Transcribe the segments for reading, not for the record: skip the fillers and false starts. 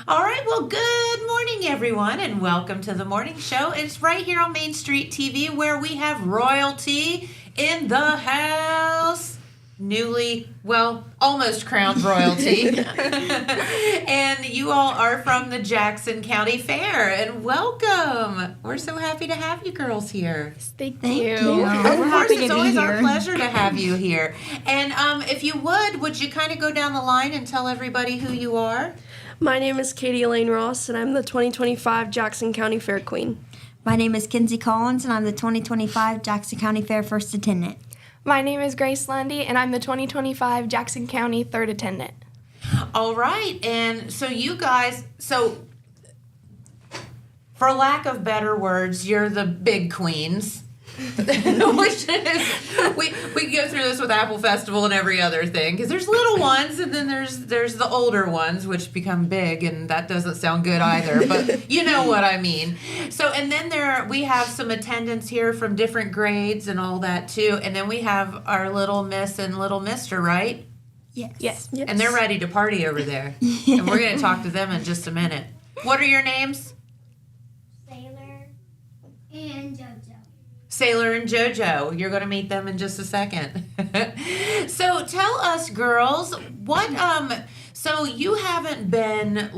All right, well, good morning, everyone, and welcome to the morning show. It's right here on Main Street TV where we have royalty in the house. Almost crowned royalty. And you all are from the Jackson County Fair, and welcome. We're so happy to have you girls here. Thank you. Of course, it's always our pleasure to have you here. And if you would you kind of go down the line and tell everybody who you are? My name is Katie Elaine Ross, and I'm the 2025 Jackson County Fair Queen. My name is Kinsey Collins, and I'm the 2025 Jackson County Fair First Attendant. My name is Grace Lundy, and I'm the 2025 Jackson County Third Attendant. All right, and so you guys, for lack of better words, you're the big queens. Which is, we go through this with Apple Festival and every other thing, because there's little ones and then there's the older ones which become big, and that doesn't sound good either, but you know what I mean. So, and then we have some attendants here from different grades and all that too, and then we have our little miss and little mister, right? Yes. And they're ready to party over there. And we're going to talk to them in just a minute. What are your names? Sailor and JoJo. You're going to meet them in just a second. So tell us, girls, so you haven't been,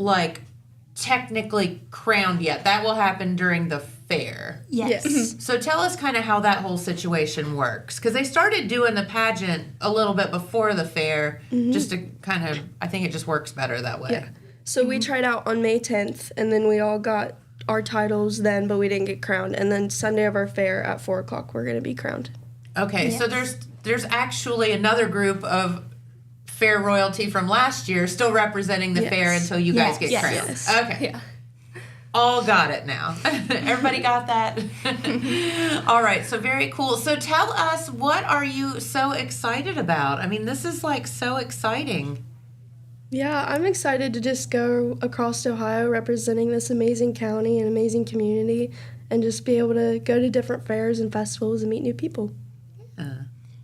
technically crowned yet. That will happen during the fair. Yes. So tell us kind of how that whole situation works. Because they started doing the pageant a little bit before the fair, just to kind of, I think it just works better that way. Yeah. So we tried out on May 10th, and then we all got our titles then, but we didn't get crowned. And then Sunday of our fair at 4 o'clock, we're going to be crowned. Okay, yes. So there's actually another group of fair royalty from last year still representing the fair until you guys get crowned. Yes. Okay. Yeah. All got it now. Everybody got that? All right, so very cool. So tell us, what are you so excited about? I mean, this is so exciting. Yeah, I'm excited to just go across Ohio representing this amazing county and amazing community, and just be able to go to different fairs and festivals and meet new people.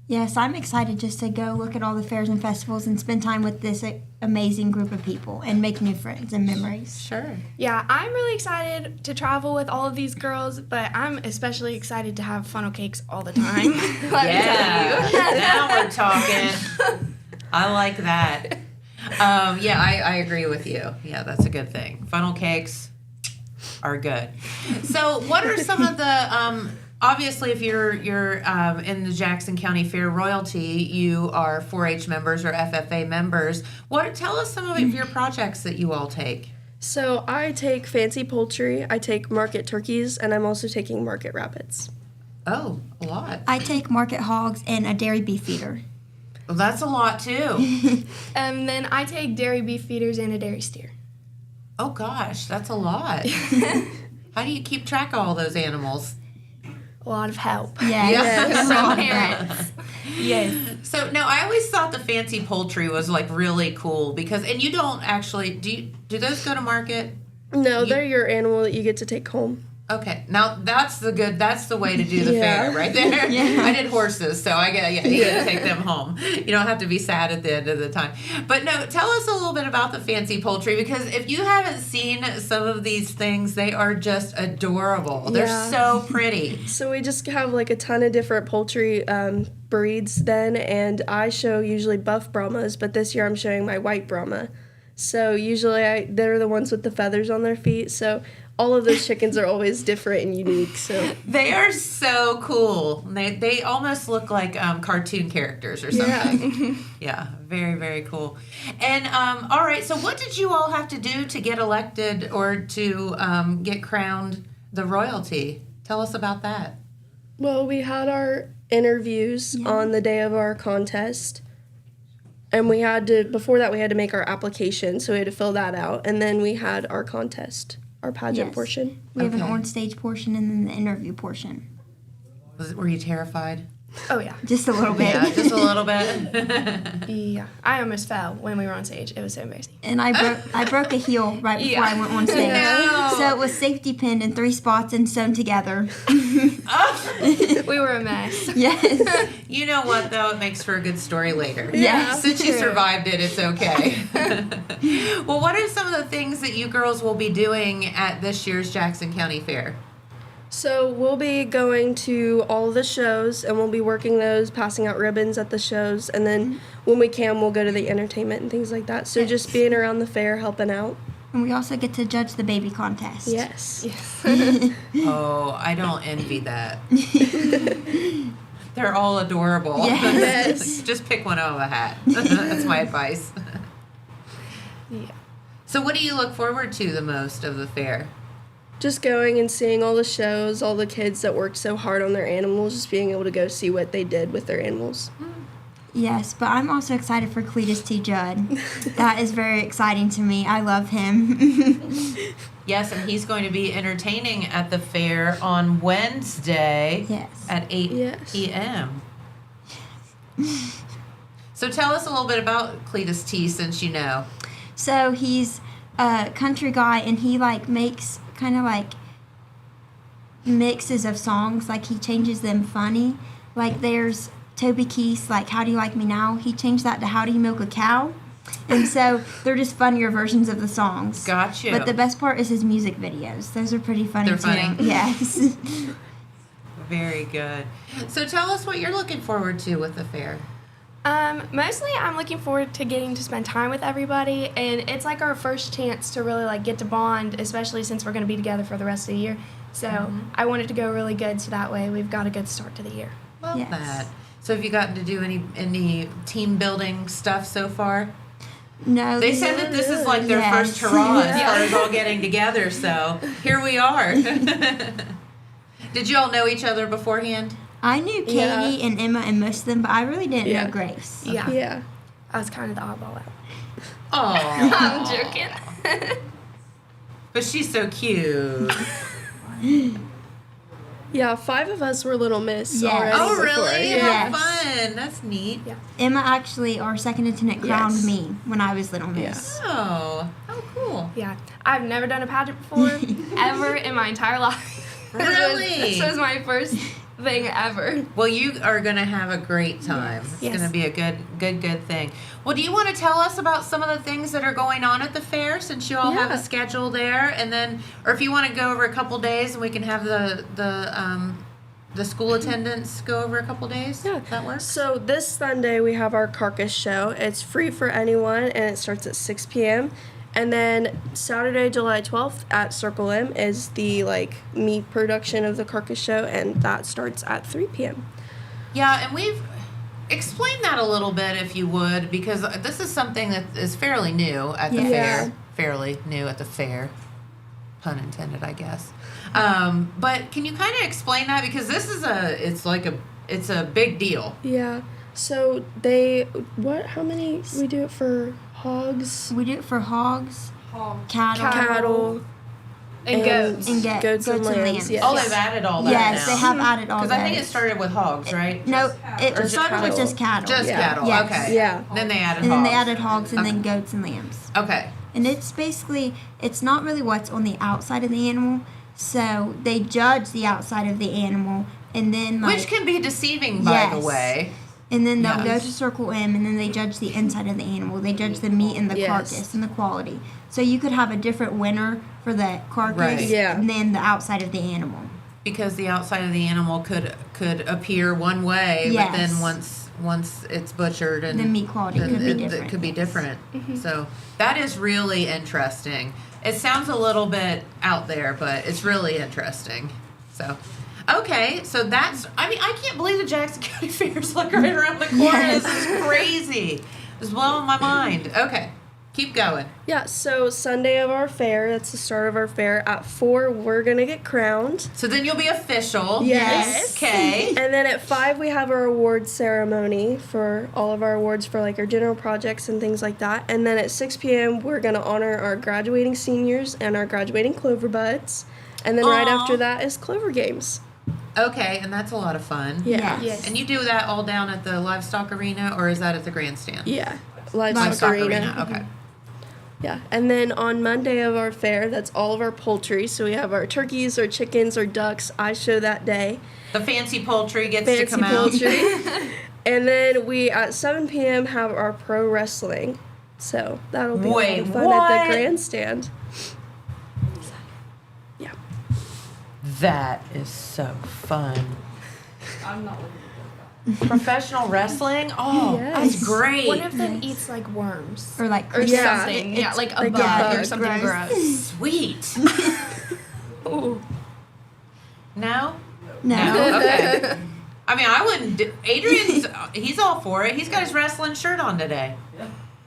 Yes, I'm excited just to go look at all the fairs and festivals and spend time with this amazing group of people and make new friends and memories. Sure. Yeah, I'm really excited to travel with all of these girls, but I'm especially excited to have funnel cakes all the time. Now we're talking. I like that. I agree with you. Yeah, that's a good thing. Funnel cakes are good. So what are some of the, obviously if you're in the Jackson County Fair royalty, you are 4-H members or FFA members. Tell us some of your projects that you all take. So I take fancy poultry, I take market turkeys, and I'm also taking market rabbits. Oh, a lot. I take market hogs and a dairy beef feeder. Well, that's a lot too. Then I take dairy beef feeders and a dairy steer. Oh gosh, that's a lot. How do you keep track of all those animals? A lot of help. Yes. From parents. Yes. So, no, I always thought the fancy poultry was really cool and you don't actually, do those go to market? No, they're your animal that you get to take home. Okay, now that's the way to do the fair right there. Yeah. I did horses, so you get to take them home. You don't have to be sad at the end of the time. But no, tell us a little bit about the fancy poultry, because if you haven't seen some of these things, they are just adorable. They're so pretty. So we just have a ton of different poultry breeds then, and I show usually buff Brahmas, but this year I'm showing my white Brahma. So usually they're the ones with the feathers on their feet, so all of those chickens are always different and unique. So they are so cool. They almost look like cartoon characters or something. Yeah, very, very cool. And all right, so what did you all have to do to get elected or to get crowned the royalty? Tell us about that. Well, we had our interviews on the day of our contest. And before that we had to make our application, so we had to fill that out. And then we had our contest, our pageant portion. We have an on-stage portion and then the interview portion. Were you terrified? Oh, yeah. Just a little bit. Yeah, just a little bit. Yeah. I almost fell when we were on stage. It was so embarrassing. And I broke a heel right before I went on stage. No. So it was safety pinned in 3 spots and sewn together. We were a mess. Yes. You know what, though? It makes for a good story later. Yeah. Since you True. survived it, it's okay. Well, what are some of the things that you girls will be doing at this year's Jackson County Fair? So we'll be going to all of the shows, and we'll be working those, passing out ribbons at the shows, and then when we can, we'll go to the entertainment and things like that. So just being around the fair, helping out. And we also get to judge the baby contest. Yes. Oh, I don't envy that. They're all adorable. Yes. Just pick one out of a hat. That's my advice. Yeah. So what do you look forward to the most of the fair? Just going and seeing all the shows, all the kids that worked so hard on their animals, just being able to go see what they did with their animals. Yes, but I'm also excited for Cletus T. Judd. That is very exciting to me. I love him. Yes, and he's going to be entertaining at the fair on Wednesday Yes. at 8 Yes. p.m. So tell us a little bit about Cletus T, since you know. So he's a country guy, and he makes kind of mixes of songs. He changes them funny. There's Toby Keith's How Do You Like Me Now? He changed that to How Do You Milk a Cow? And so they're just funnier versions of the songs. Gotcha. But the best part is his music videos. Those are pretty funny They're too. funny. Yes. Very good. So tell us what you're looking forward to with the fair. Mostly I'm looking forward to getting to spend time with everybody, and it's our first chance to really get to bond, especially since we're going to be together for the rest of the year. So I want it to go really good, so that way we've got a good start to the year. Love Yes. that. So have you gotten to do any team building stuff so far? No. They said that this is their Yes. first hurrah as far as all getting together, so here we are. Did you all know each other beforehand? I knew Katie Yeah. and Emma and most of them, but I really didn't Yeah. know Grace. Yeah. Yeah. I was kind of the oddball out. Oh, I'm joking. but she's so cute. Yeah, 5 of us were Little Miss Yes. already. Oh, before. really? Yeah. How fun. That's neat. Yeah. Emma actually, our second lieutenant, crowned Yes. me when I was Little Miss. Oh, how cool. Yeah. I've never done a pageant before, ever in my entire life. Really? This was my first thing ever. Well, you are going to have a great time. It's Yes. going to be a good thing. Well, do you want to tell us about some of the things that are going on at the fair, since you all have Yeah. a schedule there, and then, or if you want to go over a couple days and we can have the school attendants go over a couple days? Yeah. That works? So this Sunday we have our carcass show. It's free for anyone, and it starts at 6 p.m. And then Saturday, July 12th at Circle M is the meat production of the carcass show, and that starts at 3 p.m. Yeah, and we've explained that a little bit, if you would, because this is something that is fairly new at the Yeah. fair. Fairly new at the fair. Pun intended, I guess. But can you kind of explain that? Because this is it's a big deal. Yeah. So how many we do it for hogs, We do it for hogs, cattle, cattle, And goats. and goats and lambs. Yes. Oh, they've added all that Yes, now. they have added all Because that. I think it started with hogs, right? No, it Just started with cattle. just cattle. Just Yeah. cattle. Yes. Okay. Yeah. Then they added and hogs. then they added hogs and then goats and lambs. Okay. And it's basically, it's not really what's on the outside of the animal. So they judge the outside of the animal, and then Which can be deceiving, by the Yes. way. and then they'll go Yes. to Circle M, and then they judge the inside of the animal. They judge the meat and the Yes. carcass and the quality. So you could have a different winner for the carcass Right. Yeah. than the outside of the animal. Because the outside of the animal could appear one way, but then once it's butchered and The meat quality then could be it different. could be yes. different. So that is really interesting. It sounds a little bit out there, but it's really interesting. So, okay, so I can't believe the Jackson County Fair is right around the corner. Yes. This is crazy. It's blowing my mind. Okay, keep going. Yeah, so Sunday of our fair, that's the start of our fair. At 4, we're going to get crowned. So then you'll be official. Yes. Okay. And then at 5, we have our awards ceremony for all of our awards for our general projects and things like that. And then at 6 p.m., we're going to honor our graduating seniors and our graduating Clover Buds. And then right Aw. after that is Clover Games. Okay, and that's a lot of fun. Yeah. Yes. And you do that all down at the livestock arena, or is that at the grandstand? Yeah. Livestock Livestock arena. Okay. Yeah. And then on Monday of our fair, that's all of our poultry. So we have our turkeys, our chickens, our ducks. I show that day. The fancy poultry gets to Fancy come out. poultry. And then we, at 7 p.m., have our pro wrestling. So that'll be a lot of fun at the grandstand. Yeah. That is so fun. I'm not professional wrestling? Oh, Yes. that's great. One of them eats like worms Or like or Yeah. something. It's Yeah, like a like a bug or bug. something Gross. gross. Sweet. Ooh. No? no. Okay. I mean, I wouldn't do, Adrian's, he's all for it. He's got his wrestling shirt on today.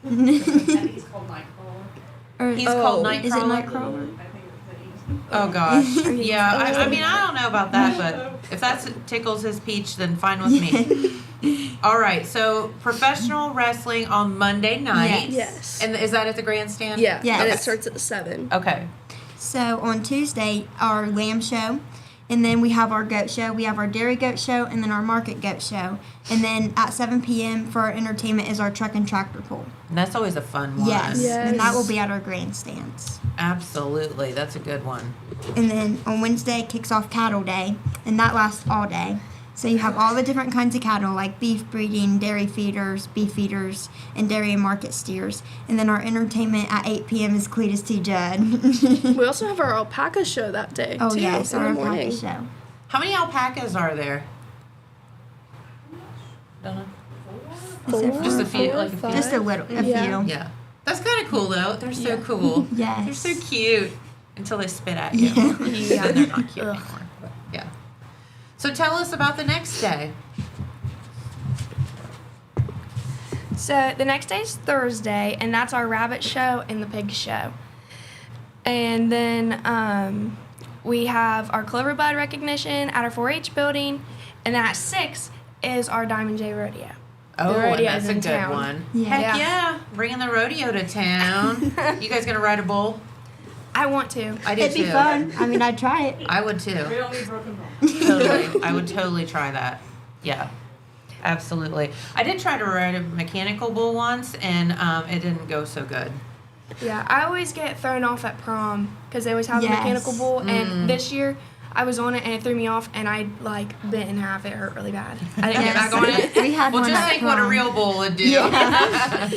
He's called Nightcrawler. Or, He's called Nightcrawler. is it Nightcrawler? I think it's the easy. Oh gosh, yeah. I mean, I don't know about that, but if that tickles his peach, then fine with me. All right, so professional wrestling on Monday night. Yes. And is that at the grandstand? Yeah. Yes. And it starts at 7. Okay. So on Tuesday, our lamb show, and then we have our goat show, we have our dairy goat show, and then our market goat show. And then at 7 p.m. for our entertainment is our truck and tractor pull. And that's always a fun one. Yes. Yes. And that will be at our grandstands. Absolutely, that's a good one. And then on Wednesday kicks off cattle day, and that lasts all day. So you have all the different kinds of cattle, like beef breeding, dairy feeders, beef feeders, and dairy and market steers. And then our entertainment at 8 p.m. is Cletus T. Judd. We also have our alpaca show that day. Oh too, yes, in our the morning. alpaca show. How many alpacas are there? Don't know. Is it Just a few, four, like a few. five? Just a little, a Yeah. few. Yeah. That's kind of cool though. They're so cool. Yes. They're so cute until they spit at you. Yeah. Then they're not cute anymore. But, yeah. So tell us about the next day. So the next day is Thursday, and that's our rabbit show and the pig show. And then we have our Clover Bud recognition at our 4-H building, and then at 6 is our Diamond J Rodeo. Oh, and rodeo that's is a in good town. one. Yeah. Heck Yeah. yeah. Bringing the rodeo to town. You guys going to ride a bull? I want to. I do It'd too. be fun. I mean, I'd try it. I would We too. don't need broken bones. Totally. I would totally try that. Yeah. Absolutely. I did try to ride a mechanical bull once, and it didn't go so good. Yeah, I always get thrown off at prom because they always have Yes. a mechanical bull, Mm. and this year I was on it and it threw me off, and I like bit in half. It hurt really bad. I didn't get Yes. back on it. We had Well, one just at think what a prom. real bull would do. Yeah.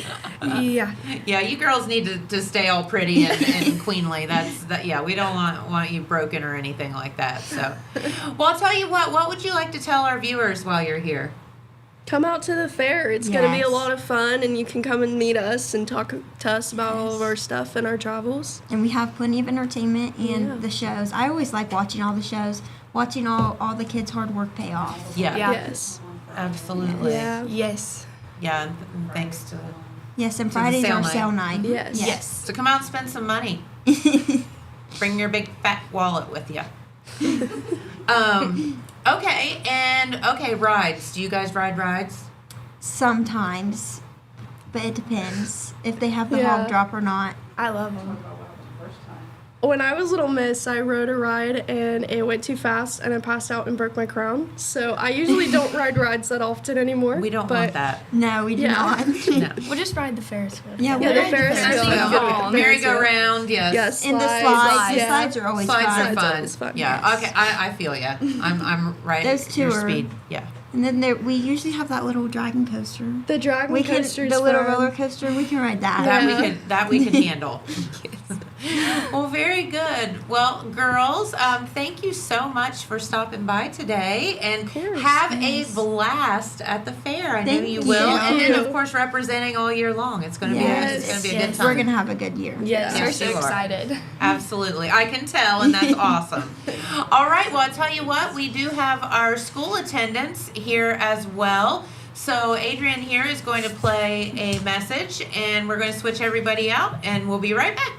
Yeah. Yeah, you girls need to stay all pretty and queenly. Yeah, we don't want you broken or anything like that. So, well, I'll tell you what would you like to tell our viewers while you're here? Come out to the fair. It's going to be a Yes. lot of fun, and you can come and meet us and talk to us about all of our stuff and our travels. And we have plenty of entertainment and Yeah. the shows. I always like watching all the shows, watching all the kids' hard work pay off. Yeah, Yeah. Yes. absolutely. Yeah. Yes. Yeah, and thanks to Yes, and To the Friday's sale our night. sale night. Yes. Yes. So come out and spend some money. Bring your big fat wallet with you. Okay, rides. Do you guys ride rides? Sometimes, but it depends if they have the Yeah. hog drop or not. I love them. When I was Little Miss, I rode a ride and it went too fast and I passed out and broke my crown. So I usually don't ride rides that often anymore. We don't but want that. No, we do Yeah. not. No. We'll just ride the Ferris wheel. Yeah, Yeah, we the ride Ferris Ferris wheel. wheel. Yeah. Merry-go-round, yes. Yes. And the slides. The yeah. slides are always Slides fun. are Slides fun. always fun. Yeah. Yes. Okay. I feel ya. I'm right. Those two your are- speed. Yeah. And then we usually have that little dragon coaster. The dragon We can coaster the little roller coaster. We can ride that. That we could handle. Well, very good. Well, girls, thank you so much for stopping by today, and course. have a blast at the fair. I know Thank you you. will, and then Thank of you. course representing all year long. It's going to Yes. be a good time. We're gonna have a good year. Yes. We're Yes, so you are. excited. Absolutely. I can tell, and that's awesome. All right. Well, I'll tell you what, we do have our school attendance here as well. So Adrian here is going to play a message, and we're going to switch everybody out, and we'll be right back.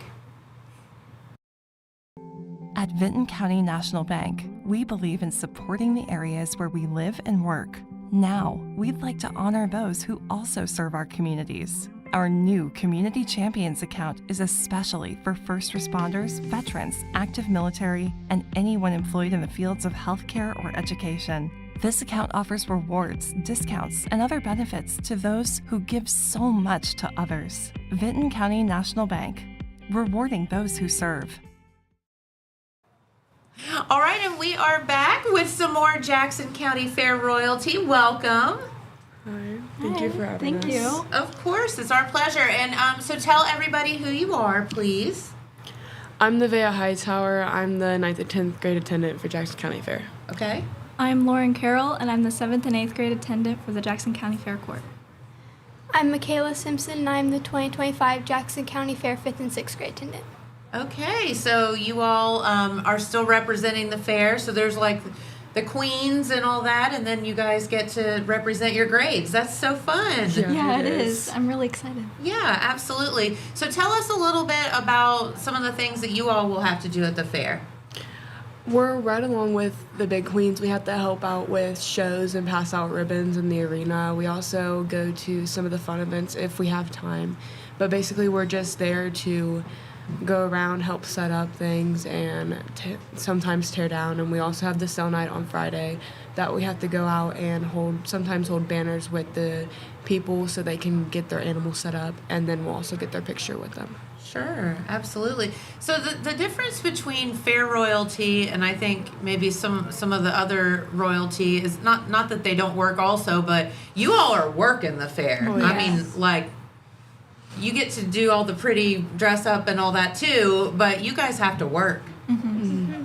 At Vinton County National Bank, we believe in supporting the areas where we live and work. Now, we'd like to honor those who also serve our communities. Our new Community Champions account is especially for first responders, veterans, active military, and anyone employed in the fields of healthcare or education. This account offers rewards, discounts, and other benefits to those who give so much to others. Vinton County National Bank, rewarding those who serve. All right, and we are back with some more Jackson County Fair royalty. Welcome. Hi. Thank you for having us. Thank you. Of course, it's our pleasure. And so tell everybody who you are, please. I'm Nevaeh Hightower. I'm the 9th and 10th grade attendant for Jackson County Fair. Okay. I'm Lauren Carroll, and I'm the 7th and 8th grade attendant for the Jackson County Fair Court. I'm Michaela Simpson, and I'm the 2025 Jackson County Fair 5th and 6th grade attendant. Okay, so you all are still representing the fair. So there's like the queens and all that, and then you guys get to represent your grades. That's so fun. Yeah, it is. I'm really excited. Yeah, absolutely. So tell us a little bit about some of the things that you all will have to do at the fair. We're right along with the big queens. We have to help out with shows and pass out ribbons in the arena. We also go to some of the fun events if we have time. But basically, we're just there to go around, help set up things, and sometimes tear down. And we also have the sale night on Friday that we have to go out and sometimes hold banners with the people so they can get their animals set up, and then we'll also get their picture with them. Sure, absolutely. So the difference between fair royalty and I think maybe some of the other royalty is not that they don't work also, but you all are working the fair. Oh, I yes. mean, like, you get to do all the pretty dress up and all that too, but you guys have to work. Mm-hmm.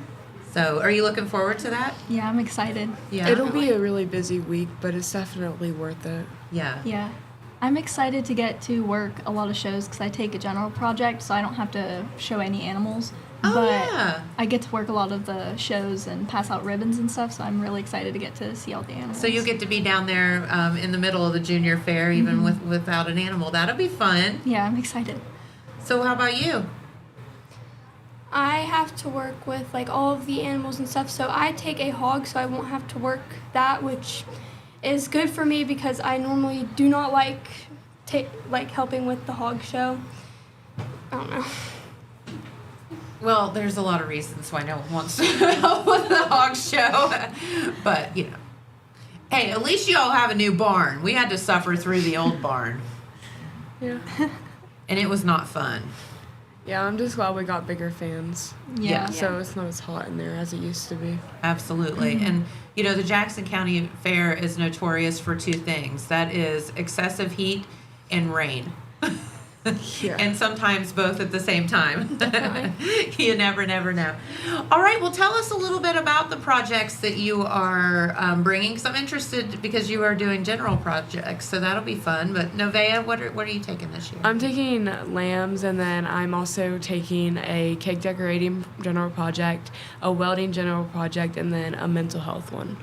So are you looking forward to that? Yeah, I'm excited. Yeah. It'll be a really busy week, but it's definitely worth it. Yeah. Yeah. I'm excited to get to work a lot of shows because I take a general project, so I don't have to show any animals. Oh, but yeah. I get to work a lot of the shows and pass out ribbons and stuff, so I'm really excited to get to see all the animals. So you get to be down there in the middle of the junior fair, even without an animal. That'll be fun. Yeah, I'm excited. So how about you? I have to work with like all of the animals and stuff, so I take a hog so I won't have to work that, which is good for me because I normally do not like helping with the hog show. I don't know. Well, there's a lot of reasons why no one wants to help with the hog show, but you know. Hey, at least you all have a new barn. We had to suffer through the old barn, Yeah. and it was not fun. Yeah, I'm just glad we got bigger fans. Yeah. So it's not as hot in there as it used to be. Absolutely. And, you know, the Jackson County Fair is notorious for two things. That is excessive heat and rain. Yeah. And sometimes both at the same time. You never know. All right, well, tell us a little bit about the projects that you are bringing. Because I'm interested because you are doing general projects, so that'll be fun. But Nevaeh, what are you taking this year? I'm taking lambs, and then I'm also taking a cake decorating general project, a welding general project, and then a mental health one.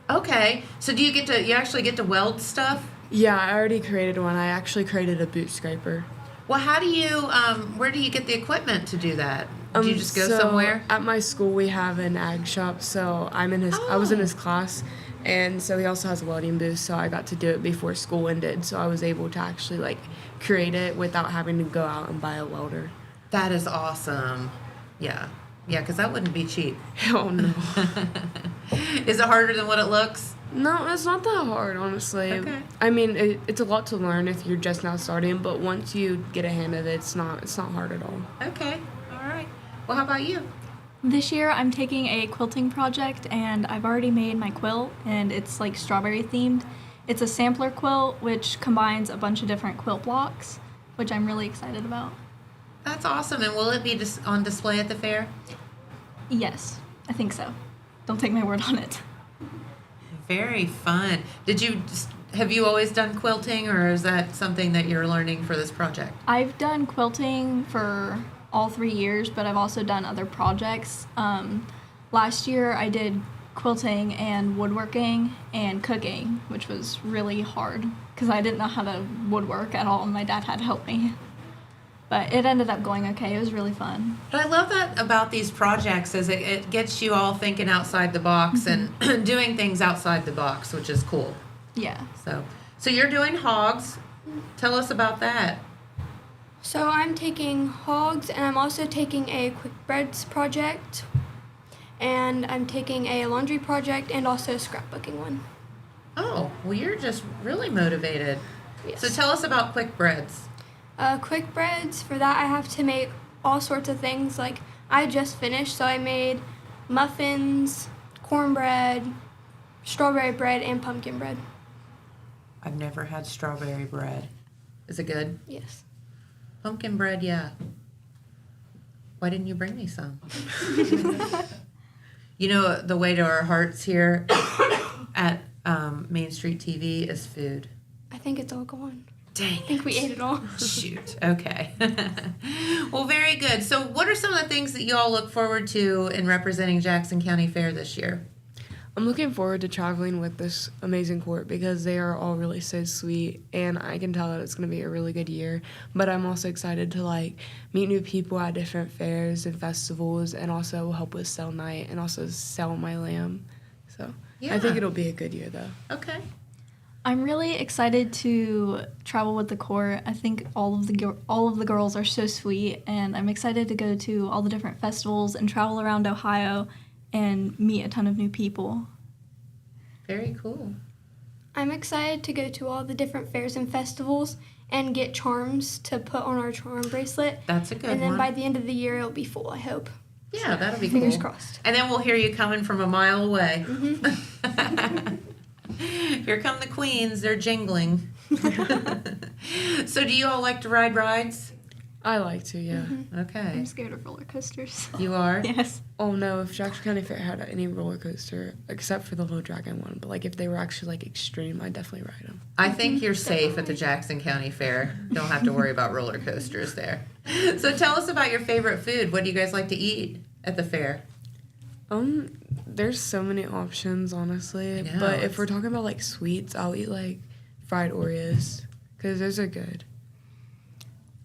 Okay, so do you actually get to weld stuff? Yeah, I already created one. I actually created a boot scraper. Well, how do you, where do you get the equipment to do that? Do you just go So somewhere? At my school, we have an ag shop, so I was in his class, and so he also has a welding booth, so I got to do it before school ended, so I was able to actually, create it without having to go out and buy a welder. That is awesome. Yeah, because that wouldn't be cheap. Oh, no. Is it harder than what it looks? No, it's not that hard, honestly. Okay. I mean, it's a lot to learn if you're just now starting, but once you get a hand of it, it's not hard at all. Okay, all right. Well, how about you? This year I'm taking a quilting project, and I've already made my quilt, and it's like strawberry themed. It's a sampler quilt, which combines a bunch of different quilt blocks, which I'm really excited about. That's awesome. And will it be on display at the fair? Yes, I think so. Don't take my word on it. Very fun. Have you always done quilting, or is that something that you're learning for this project? I've done quilting for all 3 years, but I've also done other projects. Last year I did quilting and woodworking and cooking, which was really hard because I didn't know how to woodwork at all, and my dad had to help me. But it ended up going okay. It was really fun. But I love that about these projects is it gets you all thinking outside the box and doing things outside the box, which is cool. Yeah. So you're doing hogs. Tell us about that. So I'm taking hogs, and I'm also taking a quick breads project, and I'm taking a laundry project, and also a scrapbooking one. Oh, well, you're just really motivated. Yes. So tell us about quick breads. Quick breads, for that I have to make all sorts of things. Like, I just finished, so I made muffins, cornbread, strawberry bread, and pumpkin bread. I've never had strawberry bread. Is it good? Yes. Pumpkin bread, yeah. Why didn't you bring me some? You know, the way to our hearts here at Main Street TV is food. I think it's all gone. Dang. I think we ate it all. Shoot. Okay. Well, very good. So what are some of the things that you all look forward to in representing Jackson County Fair this year? I'm looking forward to traveling with this amazing court because they are all really so sweet, and I can tell that it's going to be a really good year. But I'm also excited to meet new people at different fairs and festivals, and also help with sell night and also sell my lamb. So Yeah. I think it'll be a good year though. Okay. I'm really excited to travel with the court. I think all of the girls are so sweet, and I'm excited to go to all the different festivals and travel around Ohio and meet a ton of new people. Very cool. I'm excited to go to all the different fairs and festivals and get charms to put on our charm bracelet. That's a good And then one. by the end of the year, it'll be full, I hope. Yeah, that'll be Fingers cool. crossed. And then we'll hear you coming from a mile away. Here come the queens. They're jingling. So do you all like to ride rides? I like to, yeah. Okay. I'm scared of roller coasters. You are? Yes. Oh no, if Jackson County Fair had any roller coaster, except for the Little Dragon one, but if they were actually extreme, I'd definitely ride them. I think you're safe at the Jackson County Fair. Don't have to worry about roller coasters there. So tell us about your favorite food. What do you guys like to eat at the fair? There's so many options, honestly. I know, But it's- if we're talking about sweets, I'll eat fried Oreos because those are good.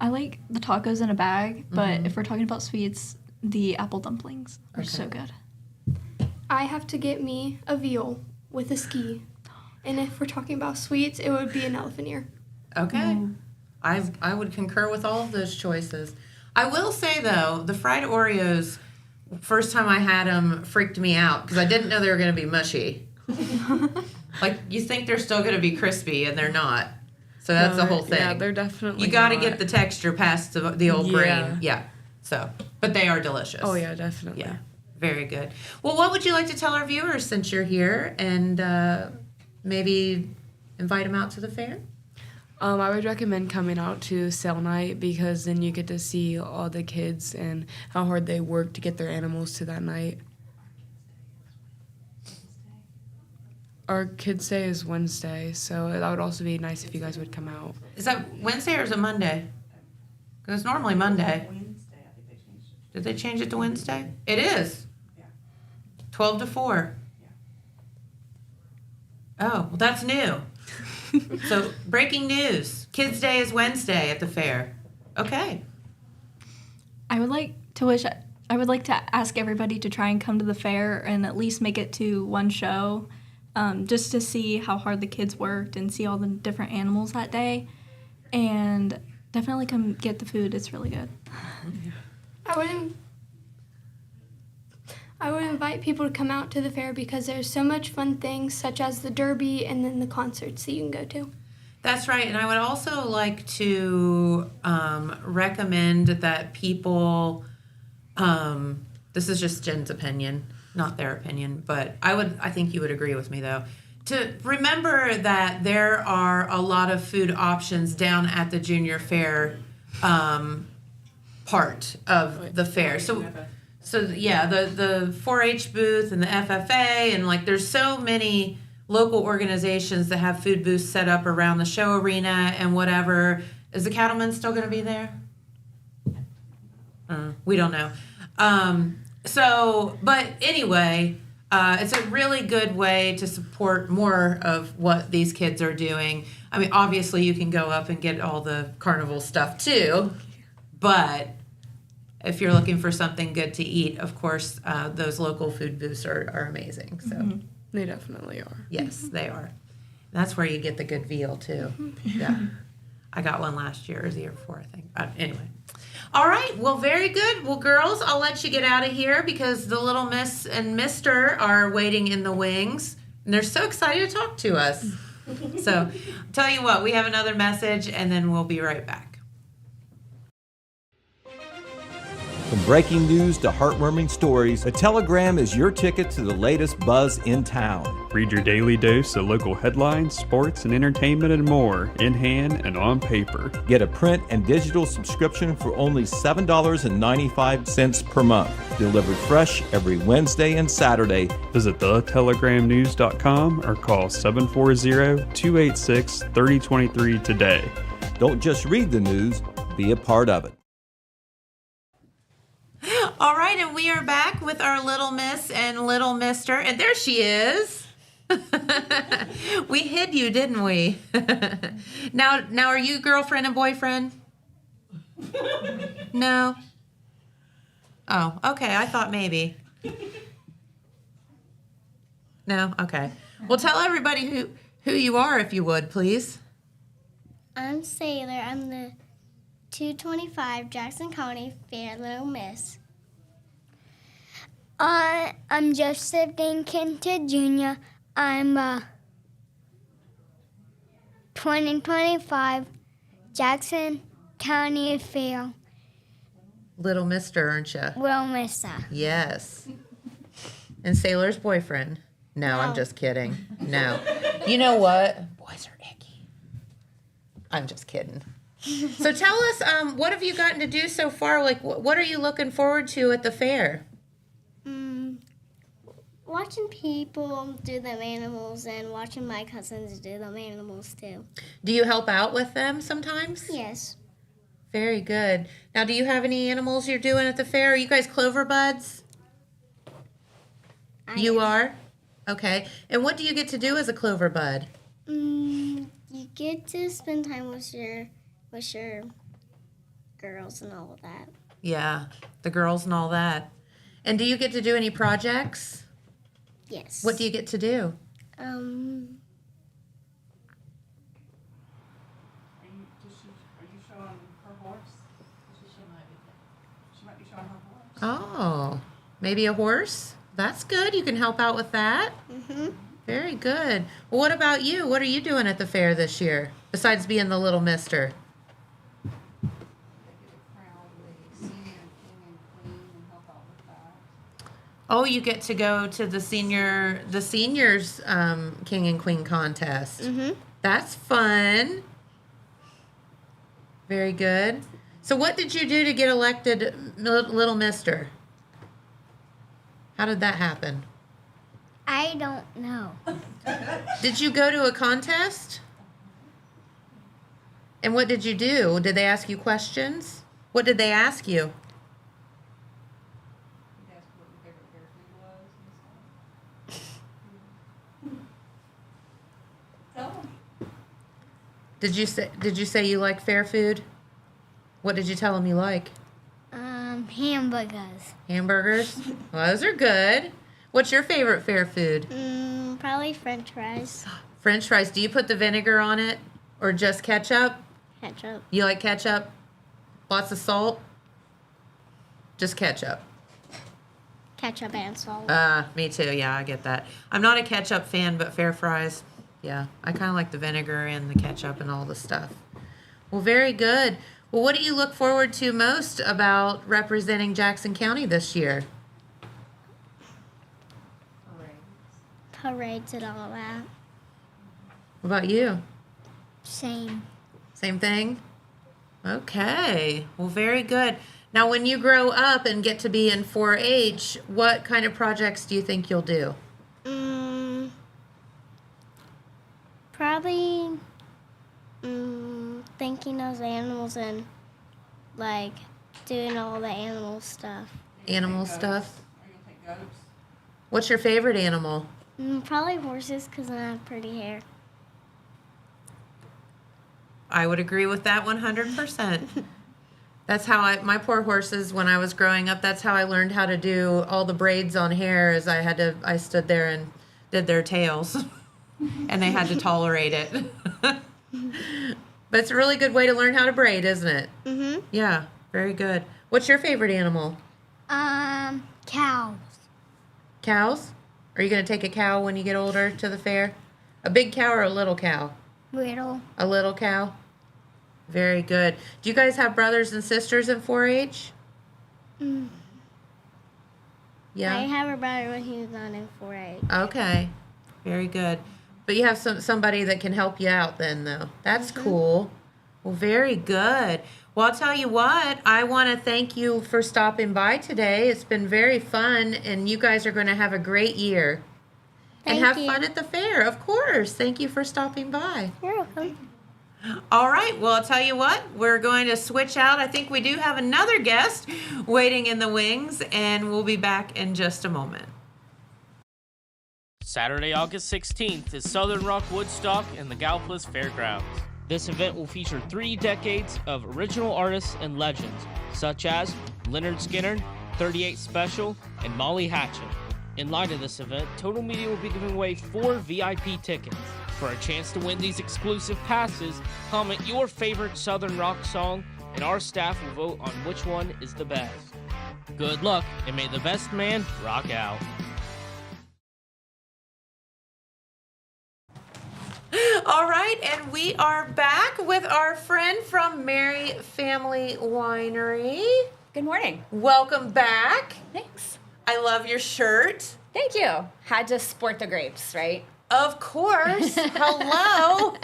I like the tacos in a bag, but Mhm. if we're talking about sweets, the apple dumplings are so Okay. good. I have to get me a veal with a ski. And if we're talking about sweets, it would be an elephant ear. Okay. I would concur with all of those choices. I will say, though, the fried Oreos, first time I had them, freaked me out because I didn't know they were going to be mushy. You think they're still going to be crispy, and they're not. So that's the whole thing. Yeah, they're definitely You got to not. get the texture past the old Yeah. brain. Yeah. So, but they are delicious. Oh, yeah, definitely. Yeah. Very good. Well, what would you like to tell our viewers since you're here, and maybe invite them out to the fair? I would recommend coming out to sale night because then you get to see all the kids and how hard they work to get their animals to that night. Our kids' day is Wednesday, so that would also be nice if you guys would come out. Is that Wednesday or is it Monday? Because it's normally Monday. Wednesday, I think they changed it. Did they change it to Wednesday? It is. Yeah. 12 to 4. Oh, well, that's new. So, breaking news. Kids' Day is Wednesday at the fair. Okay. I would like to ask everybody to try and come to the fair and at least make it to one show, just to see how hard the kids worked and see all the different animals that day. And definitely come get the food. It's really good. I would invite people to come out to the fair because there's so much fun things such as the derby and then the concerts that you can go to. That's right. And I would also like to recommend that people, this is just Jen's opinion, not their opinion, but I think you would agree with me though, to remember that there are a lot of food options down at the junior fair part of the fair. So yeah, the 4-H booth and the FFA and there's so many local organizations that have food booths set up around the show arena and whatever. Is the Cattleman still going to be there? We don't know. But anyway, it's a really good way to support more of what these kids are doing. I mean, obviously you can go up and get all the carnival stuff too, but if you're looking for something good to eat, of course, those local food booths are amazing. So They definitely are. yes, they are. That's where you get the good veal too. Yeah. I got one last year or the year before, I think. Anyway. All right. Well, very good. Well, girls, I'll let you get out of here because the little Miss and Mister are waiting in the wings. And they're so excited to talk to us. So, tell you what, we have another message and then we'll be right back. From breaking news to heartwarming stories, a telegram is your ticket to the latest buzz in town. Read your daily dose of local headlines, sports, and entertainment and more in hand and on paper. Get a print and digital subscription for only $7.95 per month. Delivered fresh every Wednesday and Saturday. Visit thetelegramnews.com or call 740-286-3023 today. Don't just read the news, be a part of it. All right, and we are back with our little Miss and little Mister, and there she is. We hid you, didn't we? Now, are you girlfriend and boyfriend? No. Oh, okay. I thought maybe. No. Okay. Well, tell everybody who you are, if you would, please. I'm Sailor. I'm the 225 Jackson County Fair Little Miss. I'm Joseph Dinkinton Jr. I'm 2025 Jackson County Fair Little Mister, aren't you? Little Missa. Yes. And Sailor's boyfriend. No, I'm just kidding. No. You know what? Boys are icky. I'm just kidding. So tell us, what have you gotten to do so far? Like, what are you looking forward to at the fair? Watching people do them animals and watching my cousins do them animals too. Do you help out with them sometimes? Yes. Very good. Now, do you have any animals you're doing at the fair? Are you guys clover buds? You are? Okay. And what do you get to do as a clover bud? You get to spend time with your girls and all of that. Yeah, the girls and all that. And do you get to do any projects? Yes. What do you get to do? Are you showing her horse? She might be showing her horse. Oh, maybe a horse? That's good. You can help out with that. Mhm. Very good. Well, what about you? What are you doing at the fair this year, besides being the little mister? Oh, you get to go to the seniors King and Queen contest. Mhm. That's fun. Very good. So what did you do to get elected Little Mister? How did that happen? I don't know. Did you go to a contest? And what did you do? Did they ask you questions? What did they ask you? Did you say you like fair food? What did you tell them you like? Hamburgers. Hamburgers? Well, those are good. What's your favorite fair food? Probably French fries. French fries. Do you put the vinegar on it or just ketchup? Ketchup. You like ketchup? Lots of salt? Just ketchup. Ketchup and salt. Me too. Yeah, I get that. I'm not a ketchup fan, but fair fries. Yeah, I kind of like the vinegar and the ketchup and all the stuff. Well, very good. Well, what do you look forward to most about representing Jackson County this year? Parades and all that. What about you? Same. Same thing? Okay. Well, very good. Now, when you grow up and get to be in 4-H, what kind of projects do you think you'll do? Probably thinking of animals and like doing all the animal stuff. Animal stuff? Are you going to take goats? What's your favorite animal? Probably horses because I have pretty hair. I would agree with that 100%. That's how my poor horses, when I was growing up, that's how I learned how to do all the braids on hair, is I stood there and did their tails. And they had to tolerate it. But it's a really good way to learn how to braid, isn't it? Mm-hmm. Yeah, very good. What's your favorite animal? Cows. Cows? Are you going to take a cow when you get older to the fair? A big cow or a little cow? Little. A little cow? Very good. Do you guys have brothers and sisters in 4-H? Yeah. I have a brother when he was not in 4-H. Okay. Very good. But you have somebody that can help you out then, though. That's cool. Well, very good. Well, I'll tell you what, I want to thank you for stopping by today. It's been very fun, and you guys are going to have a great year. And have fun at the fair, of course. Thank you for stopping by. You're welcome. All right. Well, I'll tell you what, we're going to switch out. I think we do have another guest waiting in the wings, and we'll be back in just a moment. Saturday, August 16th is Southern Rock Woodstock in the Gallipolis Fairgrounds. This event will feature 3 decades of original artists and legends, such as Leonard Skinner, 38 Special, and Molly Hatchet. In light of this event, Total Media will be giving away 4 VIP tickets. For a chance to win these exclusive passes, comment your favorite Southern Rock song, and our staff will vote on which one is the best. Good luck, and may the best man rock out. All right, and we are back with our friend from Mary Family Winery. Good morning. Welcome back. Thanks. I love your shirt. Thank you. Had to sport the grapes, right? Of course. Hello.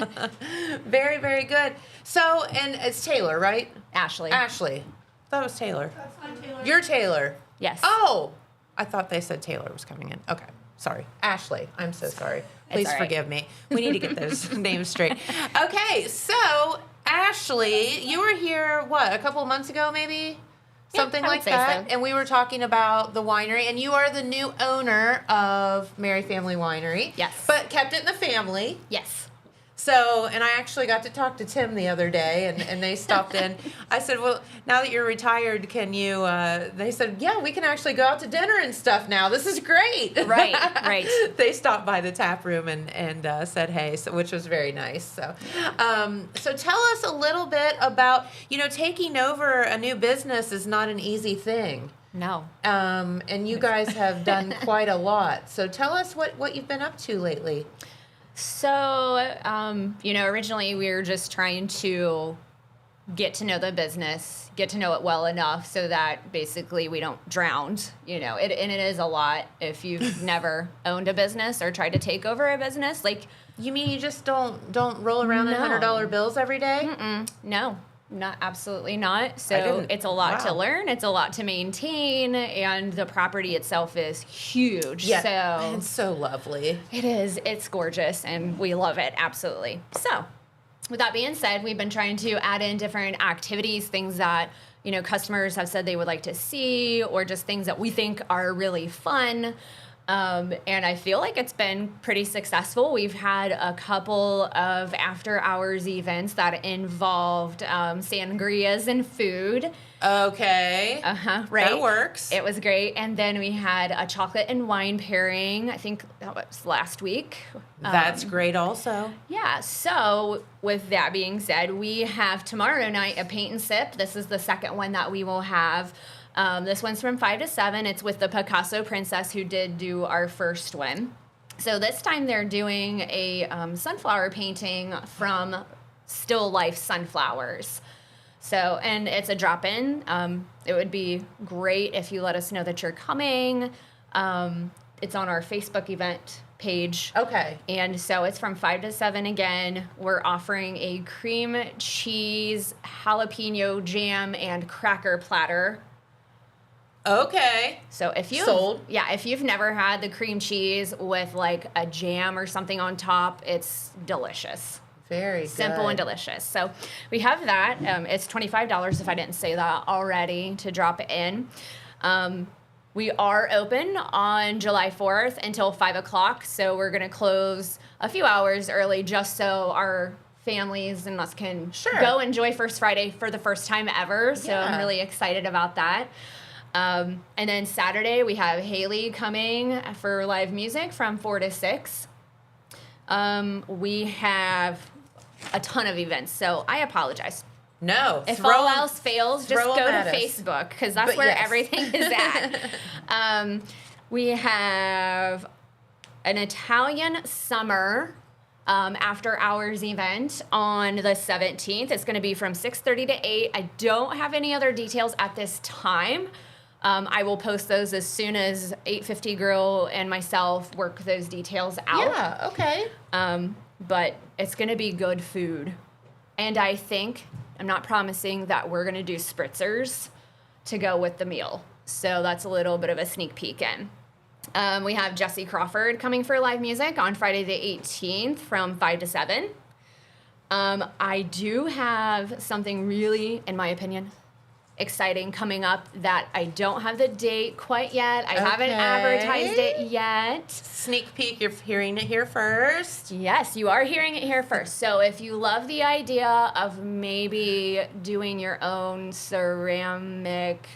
Very, very good. So, and it's Taylor, right? Ashley. Ashley. I thought it was Taylor. I'm Taylor. You're Taylor. Yes. Oh, I thought they said Taylor was coming in. Okay. Sorry. Ashley. I'm so sorry. Please all right. forgive me. We need to get those names straight. Okay. So, Ashley, you were here, what, a couple of months ago maybe? Something I would like say that. so. And we were talking about the winery, and you are the new owner of Mary Family Winery. Yes. But kept it in the family. Yes. So, and I actually got to talk to Tim the other day, and they stopped in. I said, well, now that you're retired, can you, they said, yeah, we can actually go out to dinner and stuff now. This is great. Right, right. They stopped by the tap room and said hey, so, which was very nice. So, so tell us a little bit about, taking over a new business is not an easy thing. No. And you guys have done quite a lot. So tell us what you've been up to lately. So, originally we were just trying to get to know the business, get to know it well enough so that basically we don't drown, and it is a lot if you've never owned a business or tried to take over a business. Like, you mean you just don't roll around in $100 bills every day? No. Not absolutely not. So it's a lot to learn. It's a lot to maintain, and the property itself is huge. Yeah, so it's so lovely. It is. It's gorgeous, and we love it absolutely. So, with that being said, we've been trying to add in different activities, things that customers have said they would like to see, or just things that we think are really fun. And I feel like it's been pretty successful. We've had a couple of after-hours events that involved sangrias and food. Okay. Right. That works. It was great. And then we had a chocolate and wine pairing. I think that was last week. That's great also. Yeah. So with that being said, we have tomorrow night a paint and sip. This is the second one that we will have. This one's from 5 to 7. It's with the Picasso Princess who did do our first one. So this time they're doing a sunflower painting from still life sunflowers. So, and it's a drop-in. It would be great if you let us know that you're coming. It's on our Facebook event page. Okay. And so it's from 5 to 7 again. We're offering a cream cheese, jalapeno jam, and cracker platter. Okay. So if you if you've never had the cream cheese with like a jam or something on top, it's delicious. Very simple good. and delicious. So we have that. It's $25 if I didn't say that already to drop it in. We are open on July 4th until 5 o'clock. So we're gonna close a few hours early just so our families and us can go enjoy First Friday for the first time ever. So I'm really excited about that. And then Saturday, we have Haley coming for live music from 4 to 6. We have a ton of events. So I apologize. No. If all else fails, just throw go 'em to at us. Facebook because that's But where yes. everything is at. We have an Italian summer after hours event on the 17th. It's going to be from 6:30 to 8. I don't have any other details at this time. I will post those as soon as 850 Girl and myself work those details out. Yeah, okay. But it's going to be good food. And I think, I'm not promising that we're going to do spritzers to go with the meal. So that's a little bit of a sneak peek in. We have Jesse Crawford coming for live music on Friday the 18th from 5 to 7. I do have something really, in my opinion, exciting coming up that I don't have the date quite yet. I haven't advertised it yet. Sneak peek, you're hearing it here first. Yes, you are hearing it here first. So if you love the idea of maybe doing your own ceramic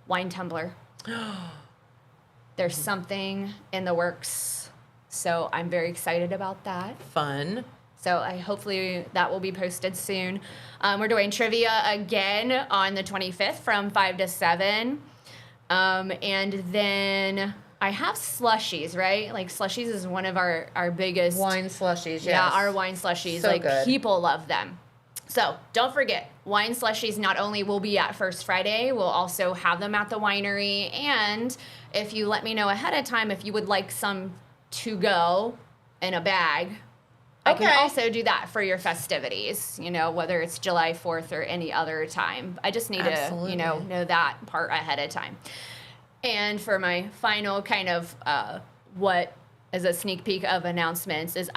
wine tumbler, there's something in the works. So I'm very excited about that. Fun. So hopefully that will be posted soon. We're doing trivia again on the 25th from 5 to 7. And then I have slushies, right? Like slushies is one of our biggest. Wine slushies, yes. Yeah, our wine slushies. So like good. people love them. So don't forget, wine slushies not only will be at First Friday, we'll also have them at the winery. And if you let me know ahead of time if you would like some to go in a bag, I can also do that for your festivities, you know, whether it's July 4th or any other time. I just need to, you know that part ahead of time. And for my final kind of what is a sneak peek of announcements is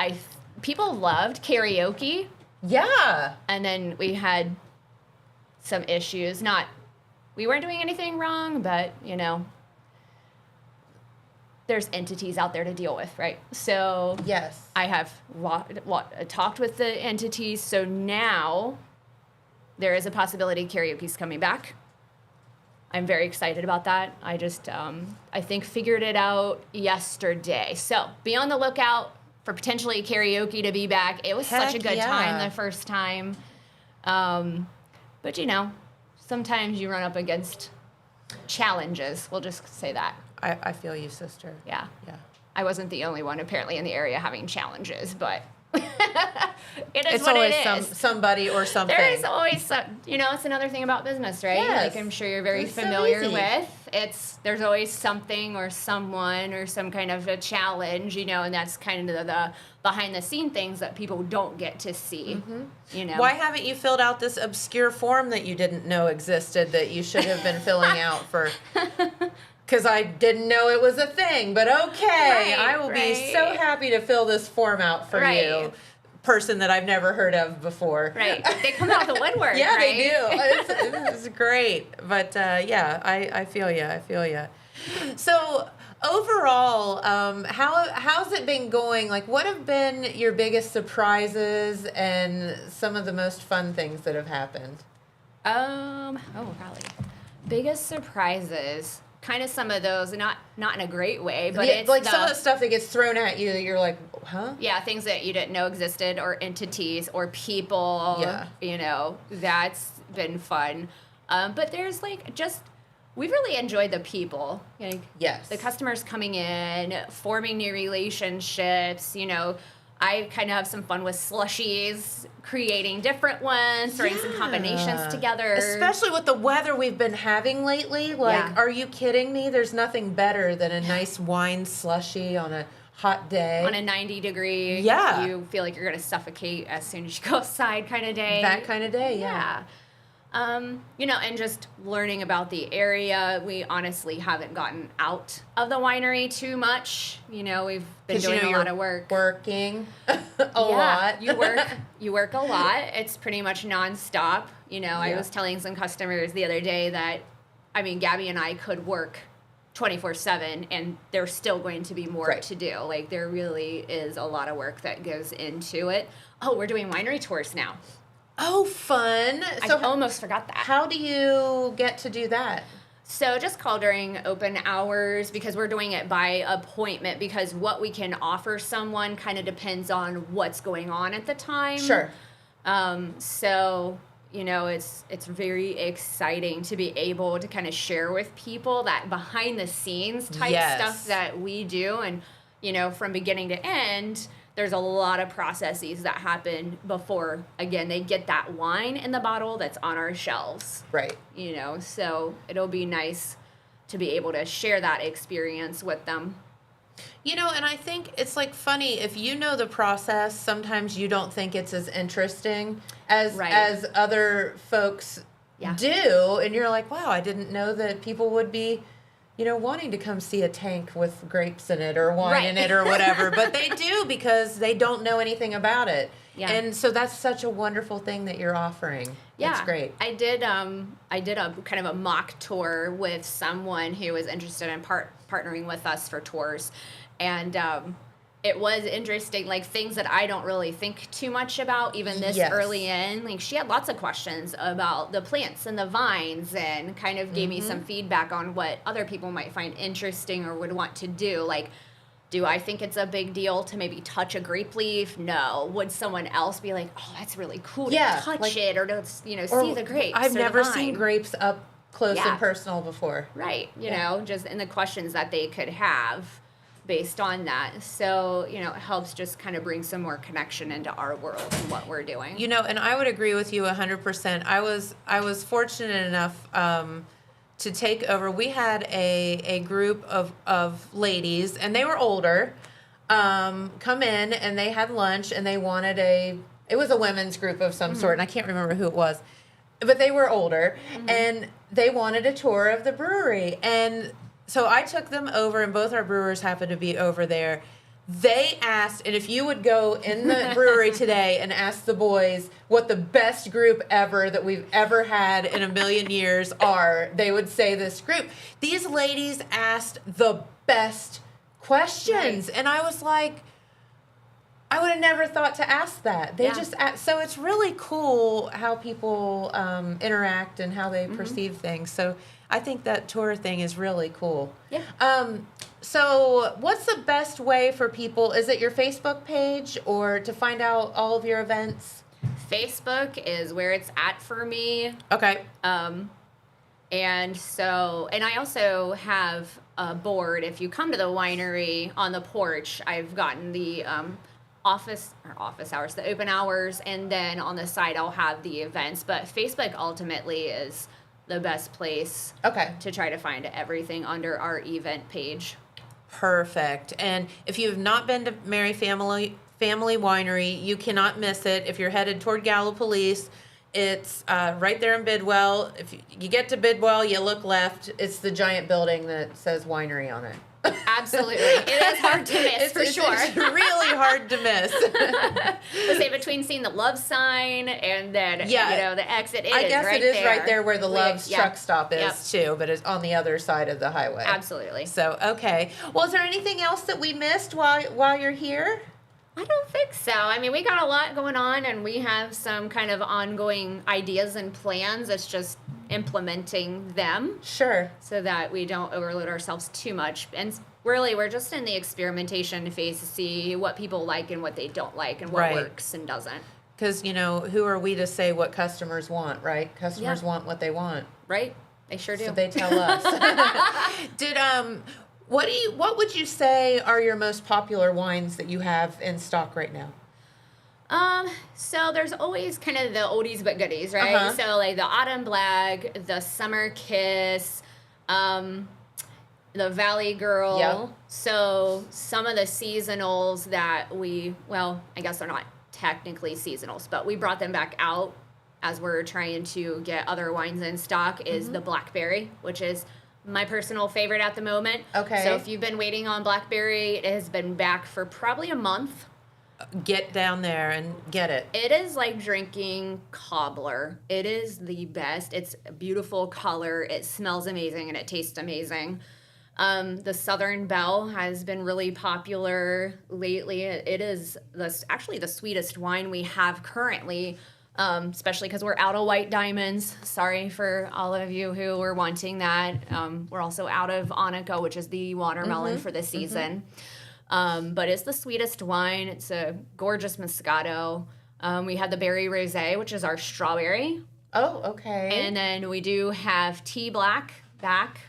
people loved karaoke. Yeah. And then we had some issues. We weren't doing anything wrong, but, you know, there's entities out there to deal with, right? So yes, I have talked with the entities. So now there is a possibility karaoke's coming back. I'm very excited about that. I just, I think, figured it out yesterday. So be on the lookout for potentially karaoke to be back. It was such a good time the first time. But, you know, sometimes you run up against challenges. We'll just say that. I feel you, sister. Yeah. Yeah. I wasn't the only one apparently in the area having challenges, but it is It's what always it is. somebody or something. There is always some, you know, it's another thing about business, right? Yes. Like I'm sure you're very It's so familiar easy. with. There's always something or someone or some kind of a challenge, you know, and that's kind of the behind the scene things that people don't get to see, you know. Why haven't you filled out this obscure form that you didn't know existed that you should have been filling out for? Because I didn't know it was a thing, but okay. I will be so happy to fill this form out for you. Person that I've never heard of before. Right. They come out the woodwork, Yeah, right? they do. It's great. But yeah, I feel you. I feel you. So overall, how's it been going? Like, what have been your biggest surprises and some of the most fun things that have happened? Oh golly, biggest surprises. Kind of some of those, not in a great way, but it's like some of the stuff that gets thrown at you that you're like, huh? Yeah, things that you didn't know existed, or entities, or people. Yeah. You know, that's been fun. But there's we've really enjoyed the people. Like, yes. The customers coming in, forming new relationships. You know, I kind of have some fun with slushies, creating different ones, throwing some combinations together. Especially with the weather we've been having lately. Like, are you kidding me? There's nothing better than a nice wine slushie on a hot day. On a 90-degree, you feel like you're going to suffocate as soon as you go outside kind of day. That kind of day, yeah. You know, and just learning about the area. We honestly haven't gotten out of the winery too much. You know, we've been doing a lot of work. Working a lot. You work a lot. It's pretty much nonstop. You know, I was telling some customers the other day that, I mean, Gabby and I could work 24/7 and there's still going to be more to do. Like, there really is a lot of work that goes into it. Oh, we're doing winery tours now. Oh, fun. So I almost forgot that. How do you get to do that? So just call during open hours because we're doing it by appointment because what we can offer someone kind of depends on what's going on at the time. Sure. So, you know, it's very exciting to be able to kind of share with people that behind the scenes type stuff that we do. And, you know, from beginning to end, there's a lot of processes that happen before, again, they get that wine in the bottle that's on our shelves. Right. You know, so it'll be nice to be able to share that experience with them. You know, and I think it's like funny, if you know the process, sometimes you don't think it's as interesting as other folks do, and you're like, wow, I didn't know that people would be, you know, wanting to come see a tank with grapes in it or wine in it or whatever, but they do because they don't know anything about it. Yeah. And so that's such a wonderful thing that you're offering. Yeah. That's great. I did a kind of a mock tour with someone who was interested in partnering with us for tours. And it was interesting, like things that I don't really think too much about even this early in. Like she had lots of questions about the plants and the vines and kind of gave me some feedback on what other people might find interesting or would want to do. Like, do I think it's a big deal to maybe touch a grape leaf? No. Would someone else be like, oh, that's really cool to touch it or to, you know, see the grapes? I've never seen grapes up close and personal before. Right. You know, just in the questions that they could have based on that. So, you know, it helps just kind of bring some more connection into our world and what we're doing. You know, and I would agree with you 100%. I was fortunate enough to take over. We had a group of ladies, and they were older, come in, and they had lunch, and they wanted it was a women's group of some sort, and I can't remember who it was, but they were older, and they wanted a tour of the brewery. And so I took them over, and both our brewers happened to be over there. They asked, and if you would go in the brewery today and ask the boys what the best group ever that we've ever had in a million years are, they would say this group. These ladies asked the best questions. Right. And I was like, I would have never thought to ask that. They just asked. So it's really cool how people interact and how they perceive things. So I think that tour thing is really cool. Yeah. So what's the best way for people? Is it your Facebook page or to find out all of your events? Facebook is where it's at for me. Okay. And I also have a board. If you come to the winery on the porch, I've gotten the office hours, the open hours, and then on the side I'll have the events. But Facebook ultimately is the best place to try to find everything under our event page. Perfect. And if you have not been to Mary Family Winery, you cannot miss it. If you're headed toward Gallipolis, it's right there in Bidwell. If you get to Bidwell, you look left. It's the giant building that says winery on it. Absolutely. It is hard to miss, for sure. It's really hard to miss. Let's say between seeing the Love sign and then, you know, the exit, I guess it is right there where the Love's truck stop is, too, but it's on the other side of the highway. Absolutely. So, okay. Well, is there anything else that we missed while you're here? I don't think so. I mean, we got a lot going on, and we have some kind of ongoing ideas and plans. It's just implementing them. Sure. So that we don't overload ourselves too much. And really, we're just in the experimentation phase to see what people like and what they don't like and what works and doesn't. Because, you know, who are we to say what customers want, right? Customers want what they want. Right. They sure do. So they tell us. What would you say are your most popular wines that you have in stock right now? So there's always kind of the oldies but goodies, right? So like the Autumn Black, the Summer Kiss, the Valley Girl. Yep. So some of the seasonals that I guess they're not technically seasonals, but we brought them back out as we're trying to get other wines in stock is the Blackberry, which is my personal favorite at the moment. Okay. So if you've been waiting on Blackberry, it has been back for probably a month. Get down there and get it. It is like drinking cobbler. It is the best. It's a beautiful color. It smells amazing and it tastes amazing. The Southern Belle has been really popular lately. It is actually the sweetest wine we have currently. Especially because we're out of white diamonds. Sorry for all of you who were wanting that. We're also out of Annika, which is the watermelon for this season. But it's the sweetest wine. It's a gorgeous Moscato. We have the berry rosé, which is our strawberry. Oh, okay. And then we do have tea black back,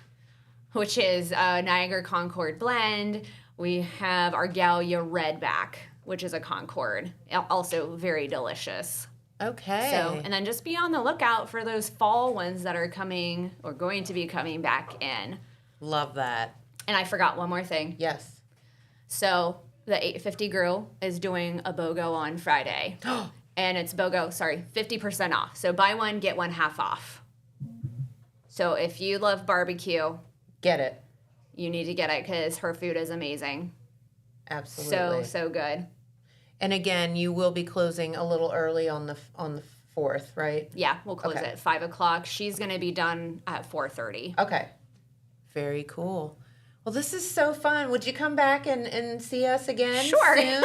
which is a Niagara Concord blend. We have our Gallia red back, which is a Concord, also very delicious. Okay. So, and then just be on the lookout for those fall ones that are coming or going to be coming back in. Love that. And I forgot one more thing. Yes. So the 850 Grill is doing a BOGO on Friday. And it's BOGO, 50% off. So buy one, get one half off. So if you love barbecue, get it. You need to get it because her food is amazing. Absolutely. So good. And again, you will be closing a little early on the 4th, right? Yeah, we'll close at 5 o'clock. She's going to be done at 4:30. Okay. Very cool. Well, this is so fun. Would you come back and see us again soon?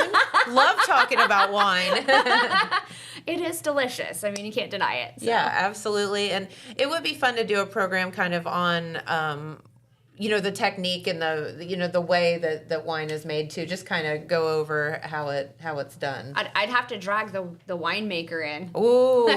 Love talking about wine. It is delicious. I mean, you can't deny it. So. Yeah, absolutely. And it would be fun to do a program kind of on, the technique and the way that wine is made too. Just kind of go over how it's done. I'd have to drag the winemaker in. Ooh.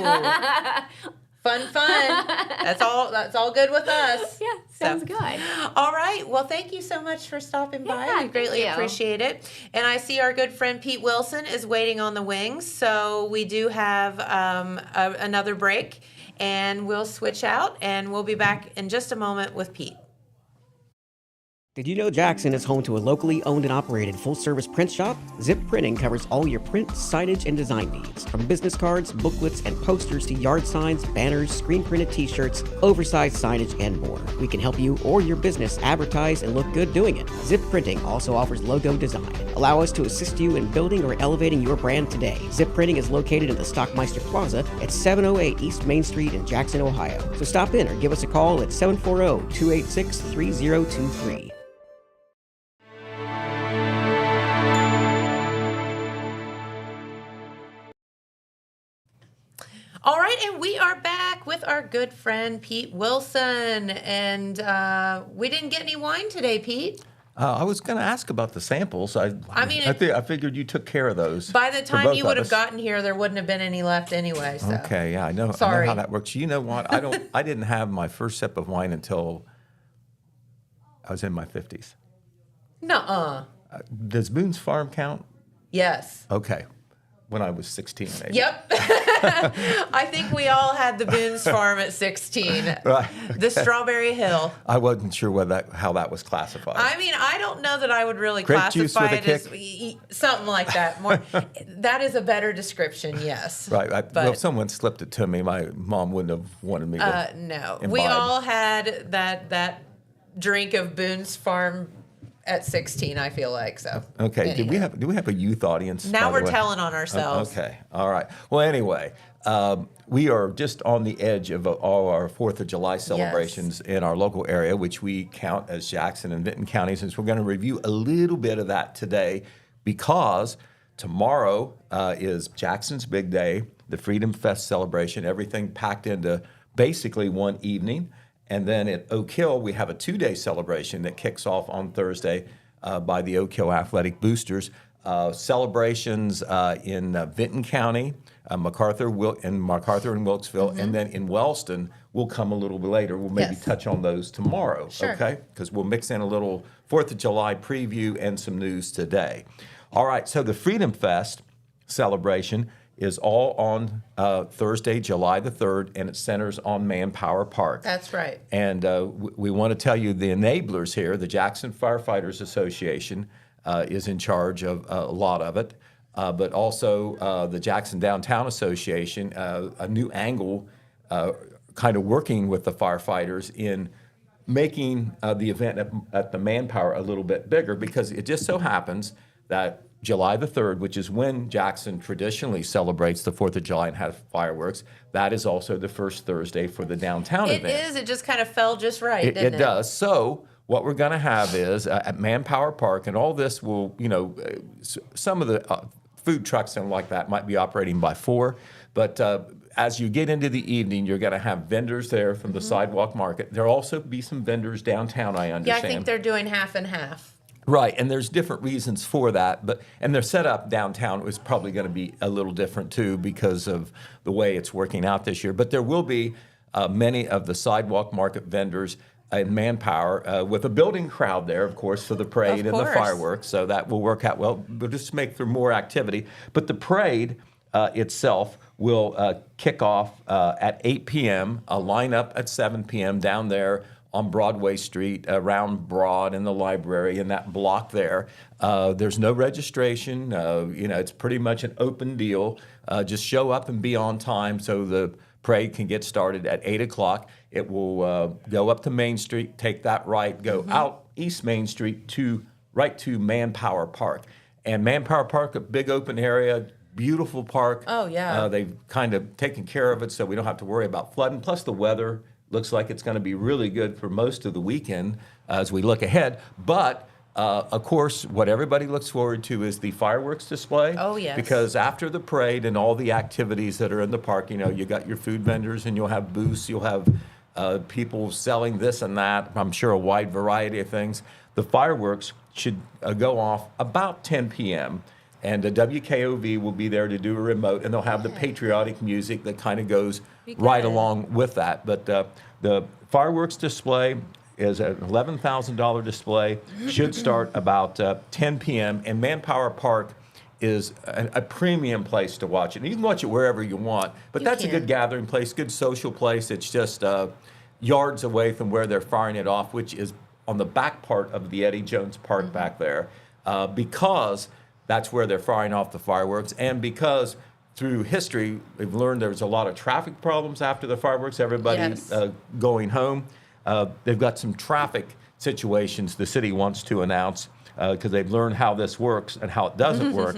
Fun. That's all good with us. Yeah, sounds good. All right. Well, thank you so much for stopping by. Yeah, We greatly thank you. appreciate it. And I see our good friend Pete Wilson is waiting on the wings. So we do have another break, and we'll switch out, and we'll be back in just a moment with Pete. Did you know Jackson is home to a locally owned and operated full-service print shop? Zip Printing covers all your print, signage, and design needs. From business cards, booklets, and posters to yard signs, banners, screen-printed t-shirts, oversized signage, and more. We can help you or your business advertise and look good doing it. Zip Printing also offers logo design. Allow us to assist you in building or elevating your brand today. Zip Printing is located in the Stockmeister Plaza at 708 East Main Street in Jackson, Ohio. So stop in or give us a call at 740-286-3023. All right, and we are back with our good friend Pete Wilson, and we didn't get any wine today, Pete. I was going to ask about the samples. I figured you took care of those. By the for time both you of would have us. gotten here, there wouldn't have been any left anyway. So. Okay, yeah, I know Sorry. how that works. You know what? I didn't have my first sip of wine until I was in my 50s. Nuh-uh. Does Boone's Farm count? Yes. Okay. When I was 16, maybe. Yep. I think we all had the Boone's Farm at 16. Right. The Strawberry Hill. I wasn't sure how that was classified. I mean, I don't know that I would really Grape juice classify with it a as something like that. More, that is a better description, yes. Right. But, well, if someone slipped it to me, my mom wouldn't have wanted me to. No. imbibe. We all had that drink of Boone's Farm at 16, I feel like. So. Okay. Anyhow. Do we have a youth audience? Now by the we're way? telling on ourselves. Okay. All right. Well, anyway, we are just on the edge of all our 4th of July celebrations in our local area, which we count as Jackson and Vinton counties. And so we're going to review a little bit of that today because tomorrow is Jackson's big day, the Freedom Fest celebration, everything packed into basically one evening. And then at Oak Hill, we have a 2-day celebration that kicks off on Thursday by the Oak Hill Athletic Boosters. Celebrations in Vinton County, MacArthur and Wilkesville, and then in Wellston will come a little bit later. We'll maybe touch on those tomorrow, okay? Because we'll mix in a little 4th of July preview and some news today. All right, so the Freedom Fest celebration is all on Thursday, July the 3rd, and it centers on Manpower Park. That's right. And we want to tell you the enablers here. The Jackson Firefighters Association is in charge of a lot of it, but also the Jackson Downtown Association, a new angle kind of working with the firefighters in making the event at the Manpower a little bit bigger, because it just so happens that July the 3rd, which is when Jackson traditionally celebrates the 4th of July and has fireworks, that is also the first Thursday for the downtown event. It is. It just kind of fell just right, didn't it? It does. So what we're going to have is at Manpower Park, and all this will, some of the food trucks and like that might be operating by 4, but as you get into the evening, you're going to have vendors there from the sidewalk market. There'll also be some vendors downtown, I understand. Yeah, I think they're doing half and half. Right, and there's different reasons for that, and their setup downtown was probably going to be a little different too because of the way it's working out this year. But there will be many of the sidewalk market vendors and manpower with a building crowd there, of course, for the parade and the fireworks. So that will work out well. We'll just make for more activity. But the parade itself will kick off at 8 p.m., a lineup at 7 p.m. down there on Broadway Street, around Broad in the library, in that block there. There's no registration. It's pretty much an open deal. Just show up and be on time so the parade can get started at 8 o'clock. It will go up to Main Street, take that right, go out East Main Street right to Manpower Park. And Manpower Park, a big open area, beautiful park. Oh, yeah. They've kind of taken care of it so we don't have to worry about flooding. Plus the weather looks like it's going to be really good for most of the weekend as we look ahead. But, of course, what everybody looks forward to is the fireworks display. Oh, yes. Because after the parade and all the activities that are in the park, you got your food vendors and you'll have booths, you'll have people selling this and that, I'm sure a wide variety of things. The fireworks should go off about 10 p.m., and the WKOV will be there to do a remote, and they'll have the patriotic music that kind of goes right along with that. But the fireworks display is an $11,000 display, should start about 10 p.m., and Manpower Park is a premium place to watch it. And you can watch it wherever you want, but that's a good gathering place, good social place. It's just yards away from where they're firing it off, which is on the back part of the Eddie Jones Park back there, because that's where they're firing off the fireworks, and because through history, we've learned there's a lot of traffic problems after the fireworks, everybody going home. They've got some traffic situations the city wants to announce because they've learned how this works and how it doesn't work.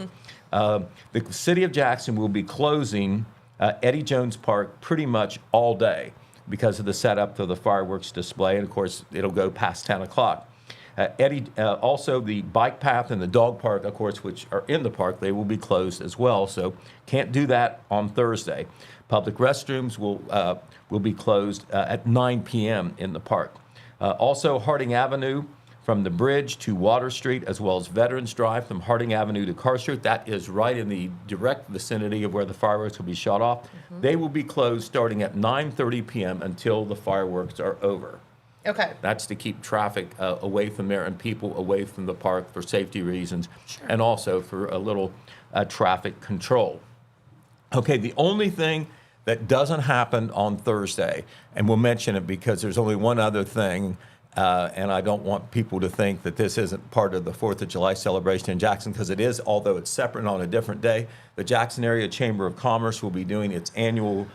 The city of Jackson will be closing Eddie Jones Park pretty much all day because of the setup for the fireworks display, and of course, it'll go past 10 o'clock. Also, the bike path and the dog park, of course, which are in the park, they will be closed as well. So can't do that on Thursday. Public restrooms will be closed at 9 p.m. in the park. Also, Harding Avenue from the bridge to Water Street, as well as Veterans Drive from Harding Avenue to Carr Street. That is right in the direct vicinity of where the fireworks will be shot off. They will be closed starting at 9:30 p.m. until the fireworks are over. Okay. That's to keep traffic away from there and people away from the park for safety reasons, and also for a little traffic control. Okay, the only thing that doesn't happen on Thursday, and we'll mention it because there's only one other thing, and I don't want people to think that this isn't part of the 4th of July celebration in Jackson, because it is, although it's separate on a different day. The Jackson Area Chamber of Commerce will be doing its annual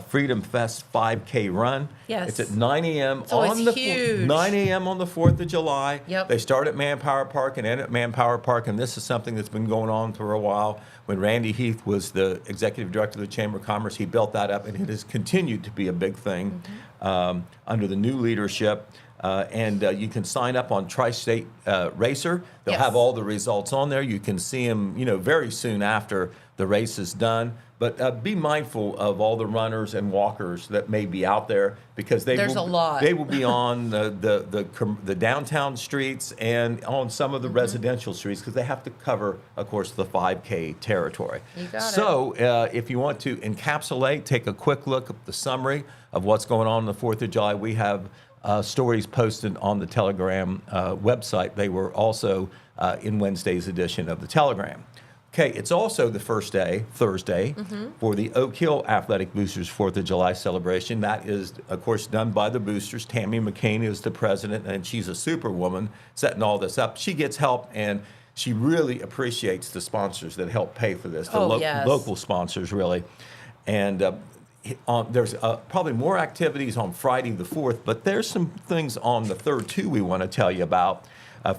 Freedom Fest 5K run. Yes. It's at 9 a.m. on the huge. 9 a.m. on the 4th of July. Yep. They start at Manpower Park and end at Manpower Park, and this is something that's been going on for a while. When Randy Heath was the executive director of the Chamber of Commerce, he built that up, and it has continued to be a big thing under the new leadership. And you can sign up on Tri-State Racer. They'll have all the results on there. You can see them, very soon after the race is done. But be mindful of all the runners and walkers that may be out there, because There's a lot. They will be on the downtown streets and on some of the residential streets, because they have to cover, of course, the 5K territory. You got so if you want to encapsulate, take a quick look at the summary of what's going on the 4th of July. We have stories posted on the Telegram website. They were also in Wednesday's edition of the Telegram. Okay, it's also the first day, Thursday, for the Oak Hill Athletic Boosters 4th of July celebration. That is, of course, done by the boosters. Tammy McCain is the president, and she's a superwoman setting all this up. She gets help, and she really appreciates the sponsors that help pay for this, the local sponsors, really. And there's probably more activities on Friday the 4th, but there's some things on the 3rd, too, we want to tell you about.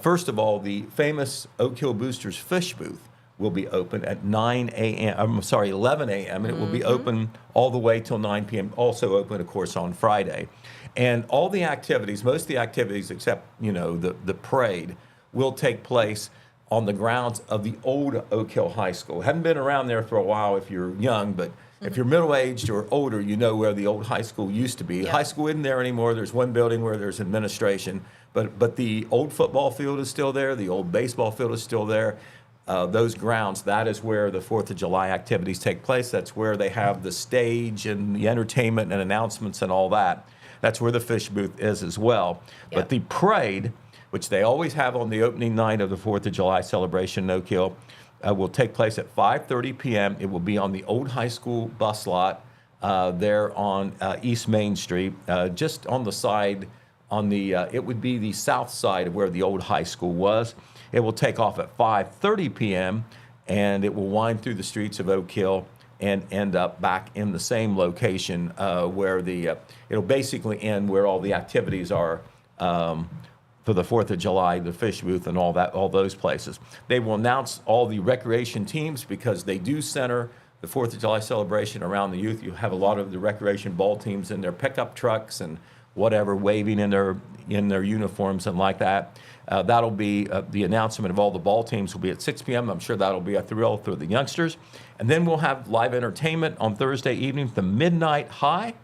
First of all, the famous Oak Hill Boosters fish booth will be open at 11 a.m., and it will be open all the way till 9 p.m., also open, of course, on Friday. And all the activities, most of the activities except, the parade, will take place on the grounds of the old Oak Hill High School. Hadn't been around there for a while if you're young, but if you're middle-aged or older, you know where the old high school used to be. High school isn't there anymore. There's one building where there's administration, But the old football field is still there. The old baseball field is still there. Those grounds, that is where the 4th of July activities take place. That's where they have the stage and the entertainment and announcements and all that. That's where the fish booth is as well. Yep. But the parade, which they always have on the opening night of the 4th of July celebration in Oak Hill, will take place at 5:30 p.m. It will be on the old high school bus lot there on East Main Street, just on the side, it would be the south side of where the old high school was. It will take off at 5:30 p.m. and it will wind through the streets of Oak Hill and end up back in the same location where it'll basically end where all the activities are for the 4th of July, the fish booth and all those places. They will announce all the recreation teams because they do center the 4th of July celebration around the youth. You have a lot of the recreation ball teams in their pickup trucks and whatever, waving in their uniforms and like that. That'll be the announcement of all the ball teams will be at 6 p.m. I'm sure that'll be a thrill for the youngsters. And then we'll have live entertainment on Thursday evening, the Midnight High.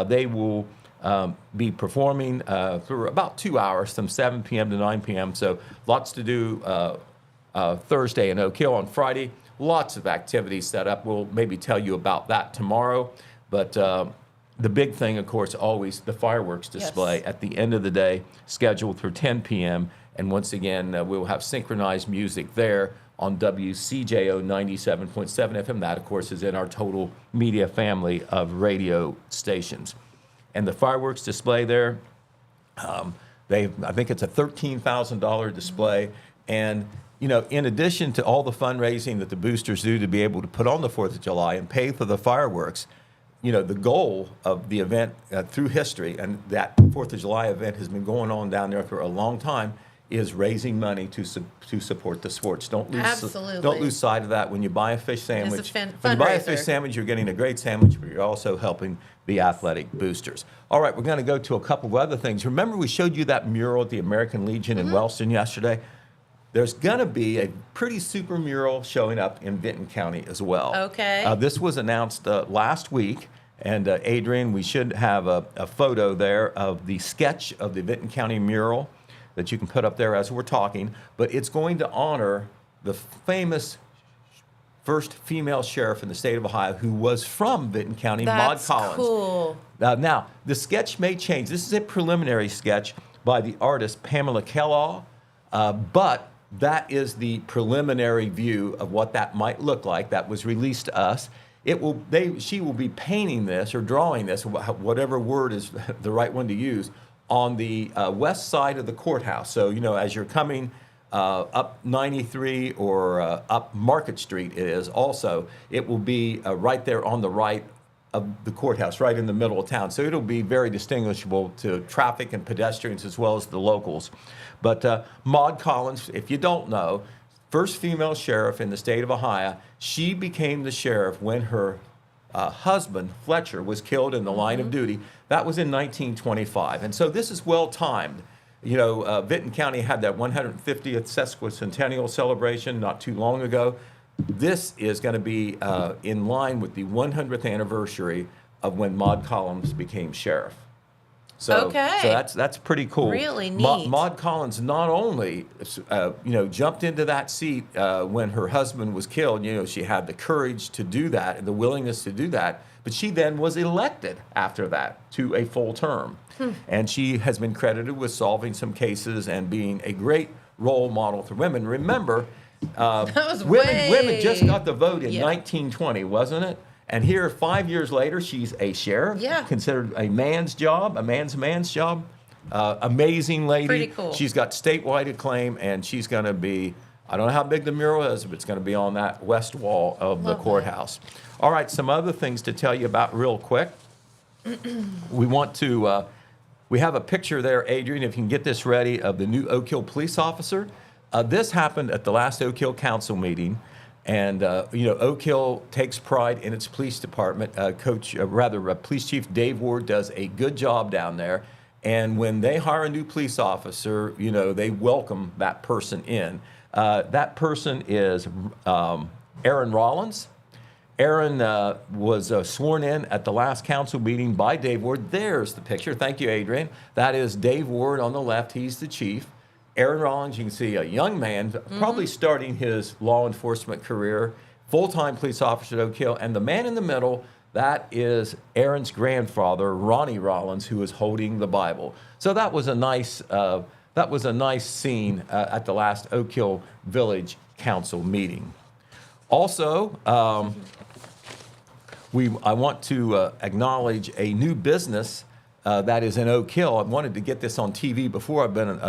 They will be performing for about 2 hours, from 7 p.m. to 9 p.m. So lots to do Thursday in Oak Hill. On Friday, lots of activities set up. We'll maybe tell you about that tomorrow. But the big thing, of course, always the fireworks display at the end of the day, scheduled for 10 p.m. And once again, we'll have synchronized music there on WCJO 97.7 FM. That, of course, is in our total media family of radio stations. And the fireworks display there, I think it's a $13,000 display. And, in addition to all the fundraising that the boosters do to be able to put on the 4th of July and pay for the fireworks, the goal of the event through history, and that 4th of July event has been going on down there for a long time, is raising money to support the sports. Don't lose sight of that. When you buy a fish sandwich, when you buy a fish sandwich, you're getting a great sandwich, but you're also helping the athletic boosters. All right, we're going to go to a couple of other things. Remember, we showed you that mural at the American Legion in Wellston yesterday? There's going to be a pretty super mural showing up in Vinton County as well. Okay. This was announced last week. And Adrian, we should have a photo there of the sketch of the Vinton County mural that you can put up there as we're talking. But it's going to honor the famous first female sheriff in the state of Ohio who was from Vinton County, Maud Collins. Cool. Now, the sketch may change. This is a preliminary sketch by the artist Pamela Kellogg, but that is the preliminary view of what that might look like. That was released to us. She will be painting this or drawing this, whatever word is the right one to use, on the west side of the courthouse. So, as you're coming up 93 or up Market Street, it will be right there on the right of the courthouse, right in the middle of town. So it'll be very distinguishable to traffic and pedestrians as well as the locals. But Maud Collins, if you don't know, first female sheriff in the state of Ohio, she became the sheriff when her husband, Fletcher, was killed in the line of duty. That was in 1925. And so this is well-timed. Vinton County had that 150th sesquicentennial celebration not too long ago. This is going to be in line with the 100th anniversary of when Maud Collins became sheriff. So that's pretty cool. Really neat. Maud Collins not only jumped into that seat when her husband was killed. She had the courage to do that and the willingness to do that. But she then was elected after that to a full term, and she has been credited with solving some cases and being a great role model for women. Remember, women just got the vote in 1920, wasn't it? And here, 5 years later, she's a sheriff, considered a man's job. Amazing lady. Pretty cool. She's got statewide acclaim, and she's going to be, I don't know how big the mural is, but it's going to be on that west wall of the courthouse. All right, some other things to tell you about real quick. We have a picture there, Adrian, if you can get this ready, of the new Oak Hill police officer. This happened at the last Oak Hill council meeting. And, Oak Hill takes pride in its police department. Police Chief Dave Ward does a good job down there. And when they hire a new police officer, they welcome that person in. That person is Aaron Rollins. Aaron was sworn in at the last council meeting by Dave Ward. There's the picture. Thank you, Adrian. That is Dave Ward on the left. He's the chief. Aaron Rollins, you can see a young man, probably starting his law enforcement career, full-time police officer at Oak Hill. And the man in the middle, that is Aaron's grandfather, Ronnie Rollins, who is holding the Bible. So that was a nice scene at the last Oak Hill Village Council meeting. Also, I want to acknowledge a new business that is in Oak Hill. I wanted to get this on TV before. I've been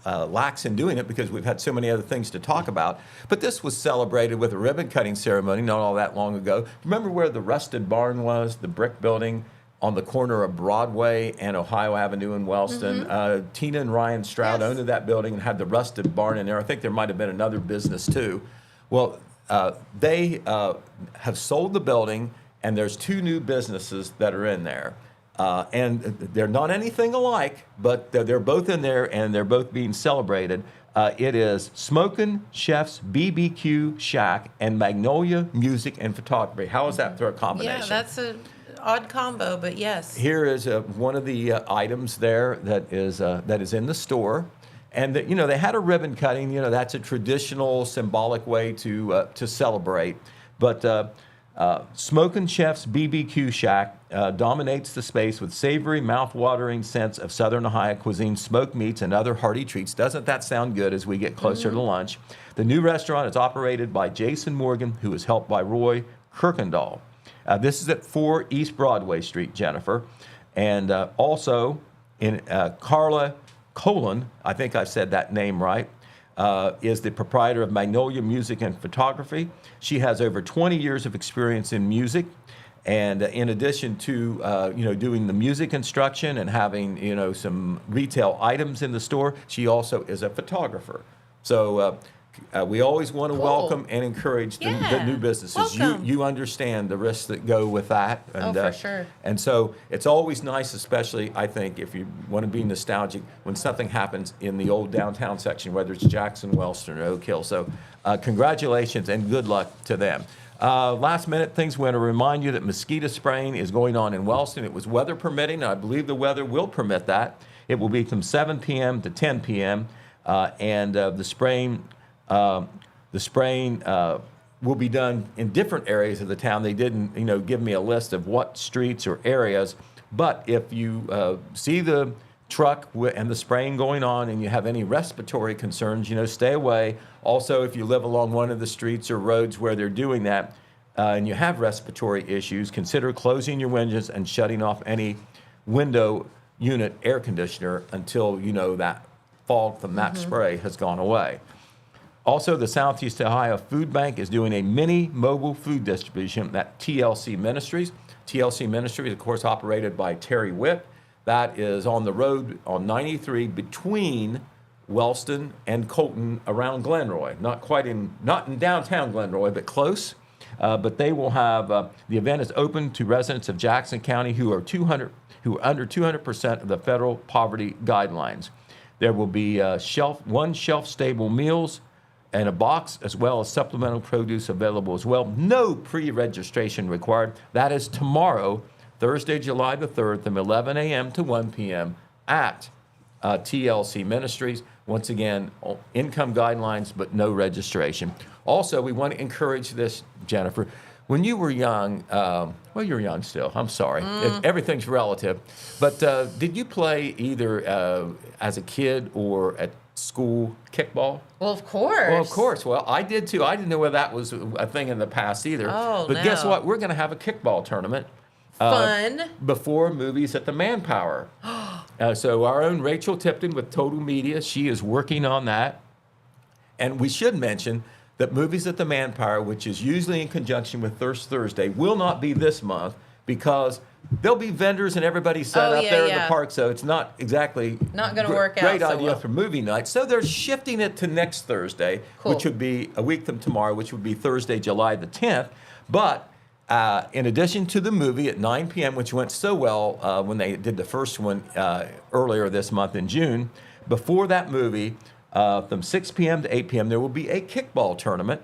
lax in doing it because we've had so many other things to talk about. But this was celebrated with a ribbon cutting ceremony not all that long ago. Remember where the rusted barn was, the brick building on the corner of Broadway and Ohio Avenue in Wellston? Tina and Ryan Stroud owned that building and had the rusted barn in there. I think there might have been another business too. Well, they have sold the building, and there's 2 new businesses that are in there. And they're not anything alike, but they're both in there, and they're both being celebrated. It is Smokin' Chef's BBQ Shack and Magnolia Music and Photography. How is that for a combination? Yeah, that's an odd combo, but yes. Here is one of the items there that is in the store. And they had a ribbon cutting. That's a traditional, symbolic way to celebrate. But Smokin' Chef's BBQ Shack dominates the space with savory, mouth-watering scents of Southern Ohio cuisine, smoked meats, and other hearty treats. Doesn't that sound good as we get closer to lunch? The new restaurant is operated by Jason Morgan, who is helped by Roy Kirkendall. This is at 4 East Broadway Street, Jennifer. And also in Carla Colon, I think I said that name right, is the proprietor of Magnolia Music and Photography. She has over 20 years of experience in music. And in addition to, doing the music instruction and having, some retail items in the store, she also is a photographer. So we always want to welcome and encourage the new businesses. You understand the risks that go with that. And, for sure. And so it's always nice, especially, I think, if you want to be nostalgic, when something happens in the old downtown section, whether it's Jackson, Wellston, or Oak Hill. So congratulations and good luck to them. Last minute things, we want to remind you that mosquito spraying is going on in Wellston. It was weather permitting, and I believe the weather will permit that. It will be from 7 p.m. to 10 p.m. And the spraying will be done in different areas of the town. They didn't, give me a list of what streets or areas. But if you see the truck and the spraying going on and you have any respiratory concerns, stay away. Also, if you live along one of the streets or roads where they're doing that and you have respiratory issues, consider closing your windows and shutting off any window unit air conditioner until that fog from that spray has gone away. Also, the Southeast Ohio Food Bank is doing a mini mobile food distribution at TLC Ministries. TLC Ministries, of course, operated by Terry Witt. That is on the road on 93 between Wellston and Colton around Glenroy. Not in downtown Glenroy, but close. But they will have, the event is open to residents of Jackson County who are under 200% of the federal poverty guidelines. There will be one shelf-stable meals and a box, as well as supplemental produce available as well. No pre-registration required. That is tomorrow, Thursday, July the 3rd, from 11 a.m. to 1 p.m. at TLC Ministries. Once again, income guidelines, but no registration. Also, we want to encourage this, Jennifer. When you were young, you're young still, I'm sorry. Everything's relative. But did you play either as a kid or at school kickball? Well, of course. Well, of course. Well, I did too. I didn't know whether that was a thing in the past either. Oh, but guess what? We're going to have a kickball tournament. Fun. Before movies at the Manpower. So our own Rachel Tipton with Total Media, she is working on that. And we should mention that Movies at the Manpower, which is usually in conjunction with Thirst Thursday, will not be this month because there'll be vendors and everybody set up there in the park, so it's not exactly not going to work out. Great idea for movie night. So they're shifting it to next Thursday, which would be a week from tomorrow, which would be Thursday, July the 10th. But in addition to the movie at 9 p.m., which went so well when they did the first one earlier this month in June, before that movie, from 6 p.m. to 8 p.m., there will be a kickball tournament.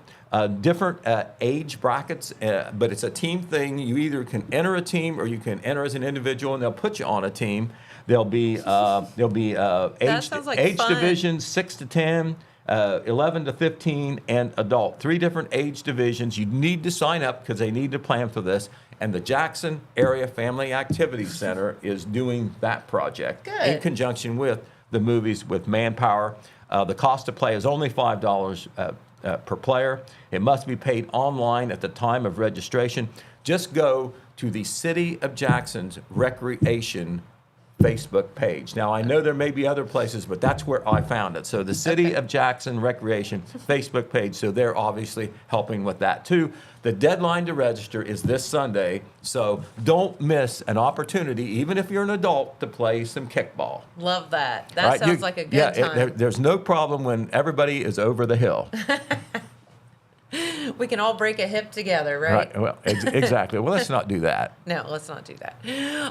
different age brackets, but it's a team thing. You either can enter a team or you can enter as an individual, and they'll put you on a team. There'll be age sounds like age fun. divisions 6 to 10. 11 to 15 and adult. 3 different age divisions. You need to sign up because they need to plan for this. And the Jackson Area Family Activities Center is doing that project in conjunction with the movies with Manpower. The cost to play is only $5 per player. It must be paid online at the time of registration. Just go to the City of Jackson's Recreation Facebook page. Now, I know there may be other places, but that's where I found it. So the City of Jackson Recreation Facebook page, so they're obviously helping with that too. The deadline to register is this Sunday, so don't miss an opportunity, even if you're an adult, to play some kickball. Love that. That sounds like a good time. There's no problem when everybody is over the hill. We can all break a hip together, right? Well, exactly. Well, let's not do that. No, let's not do that.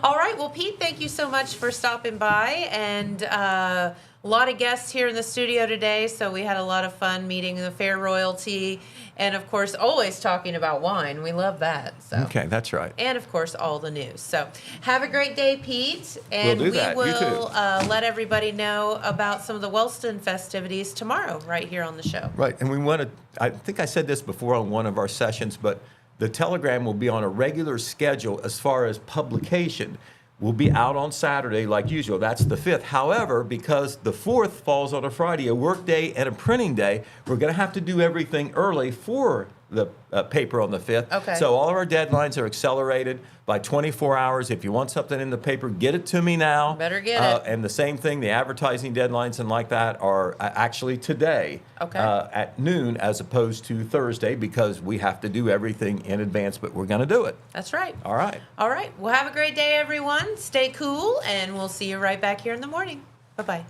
All right. Well, Pete, thank you so much for stopping by. And a lot of guests here in the studio today. So we had a lot of fun meeting the fair royalty. And, of course, always talking about wine. We love that. So. Okay, that's right. And, of course, all the news. So have a great day, Pete. And We'll do that. we You too. will let everybody know about some of the Wellston festivities tomorrow right here on the show. Right, and we want to, I think I said this before on one of our sessions, but the Telegram will be on a regular schedule as far as publication. We'll be out on Saturday like usual. That's the 5th. However, because the 4th falls on a Friday, a work day and a printing day, we're going to have to do everything early for the paper on the 5th. Okay. So all of our deadlines are accelerated by 24 hours. If you want something in the paper, get it to me now. Better get it. And the same thing, the advertising deadlines and like that are actually today at noon as opposed to Thursday because we have to do everything in advance, but we're going to do it. That's right. All right. All right. Well, have a great day, everyone. Stay cool, and we'll see you right back here in the morning. Bye-bye.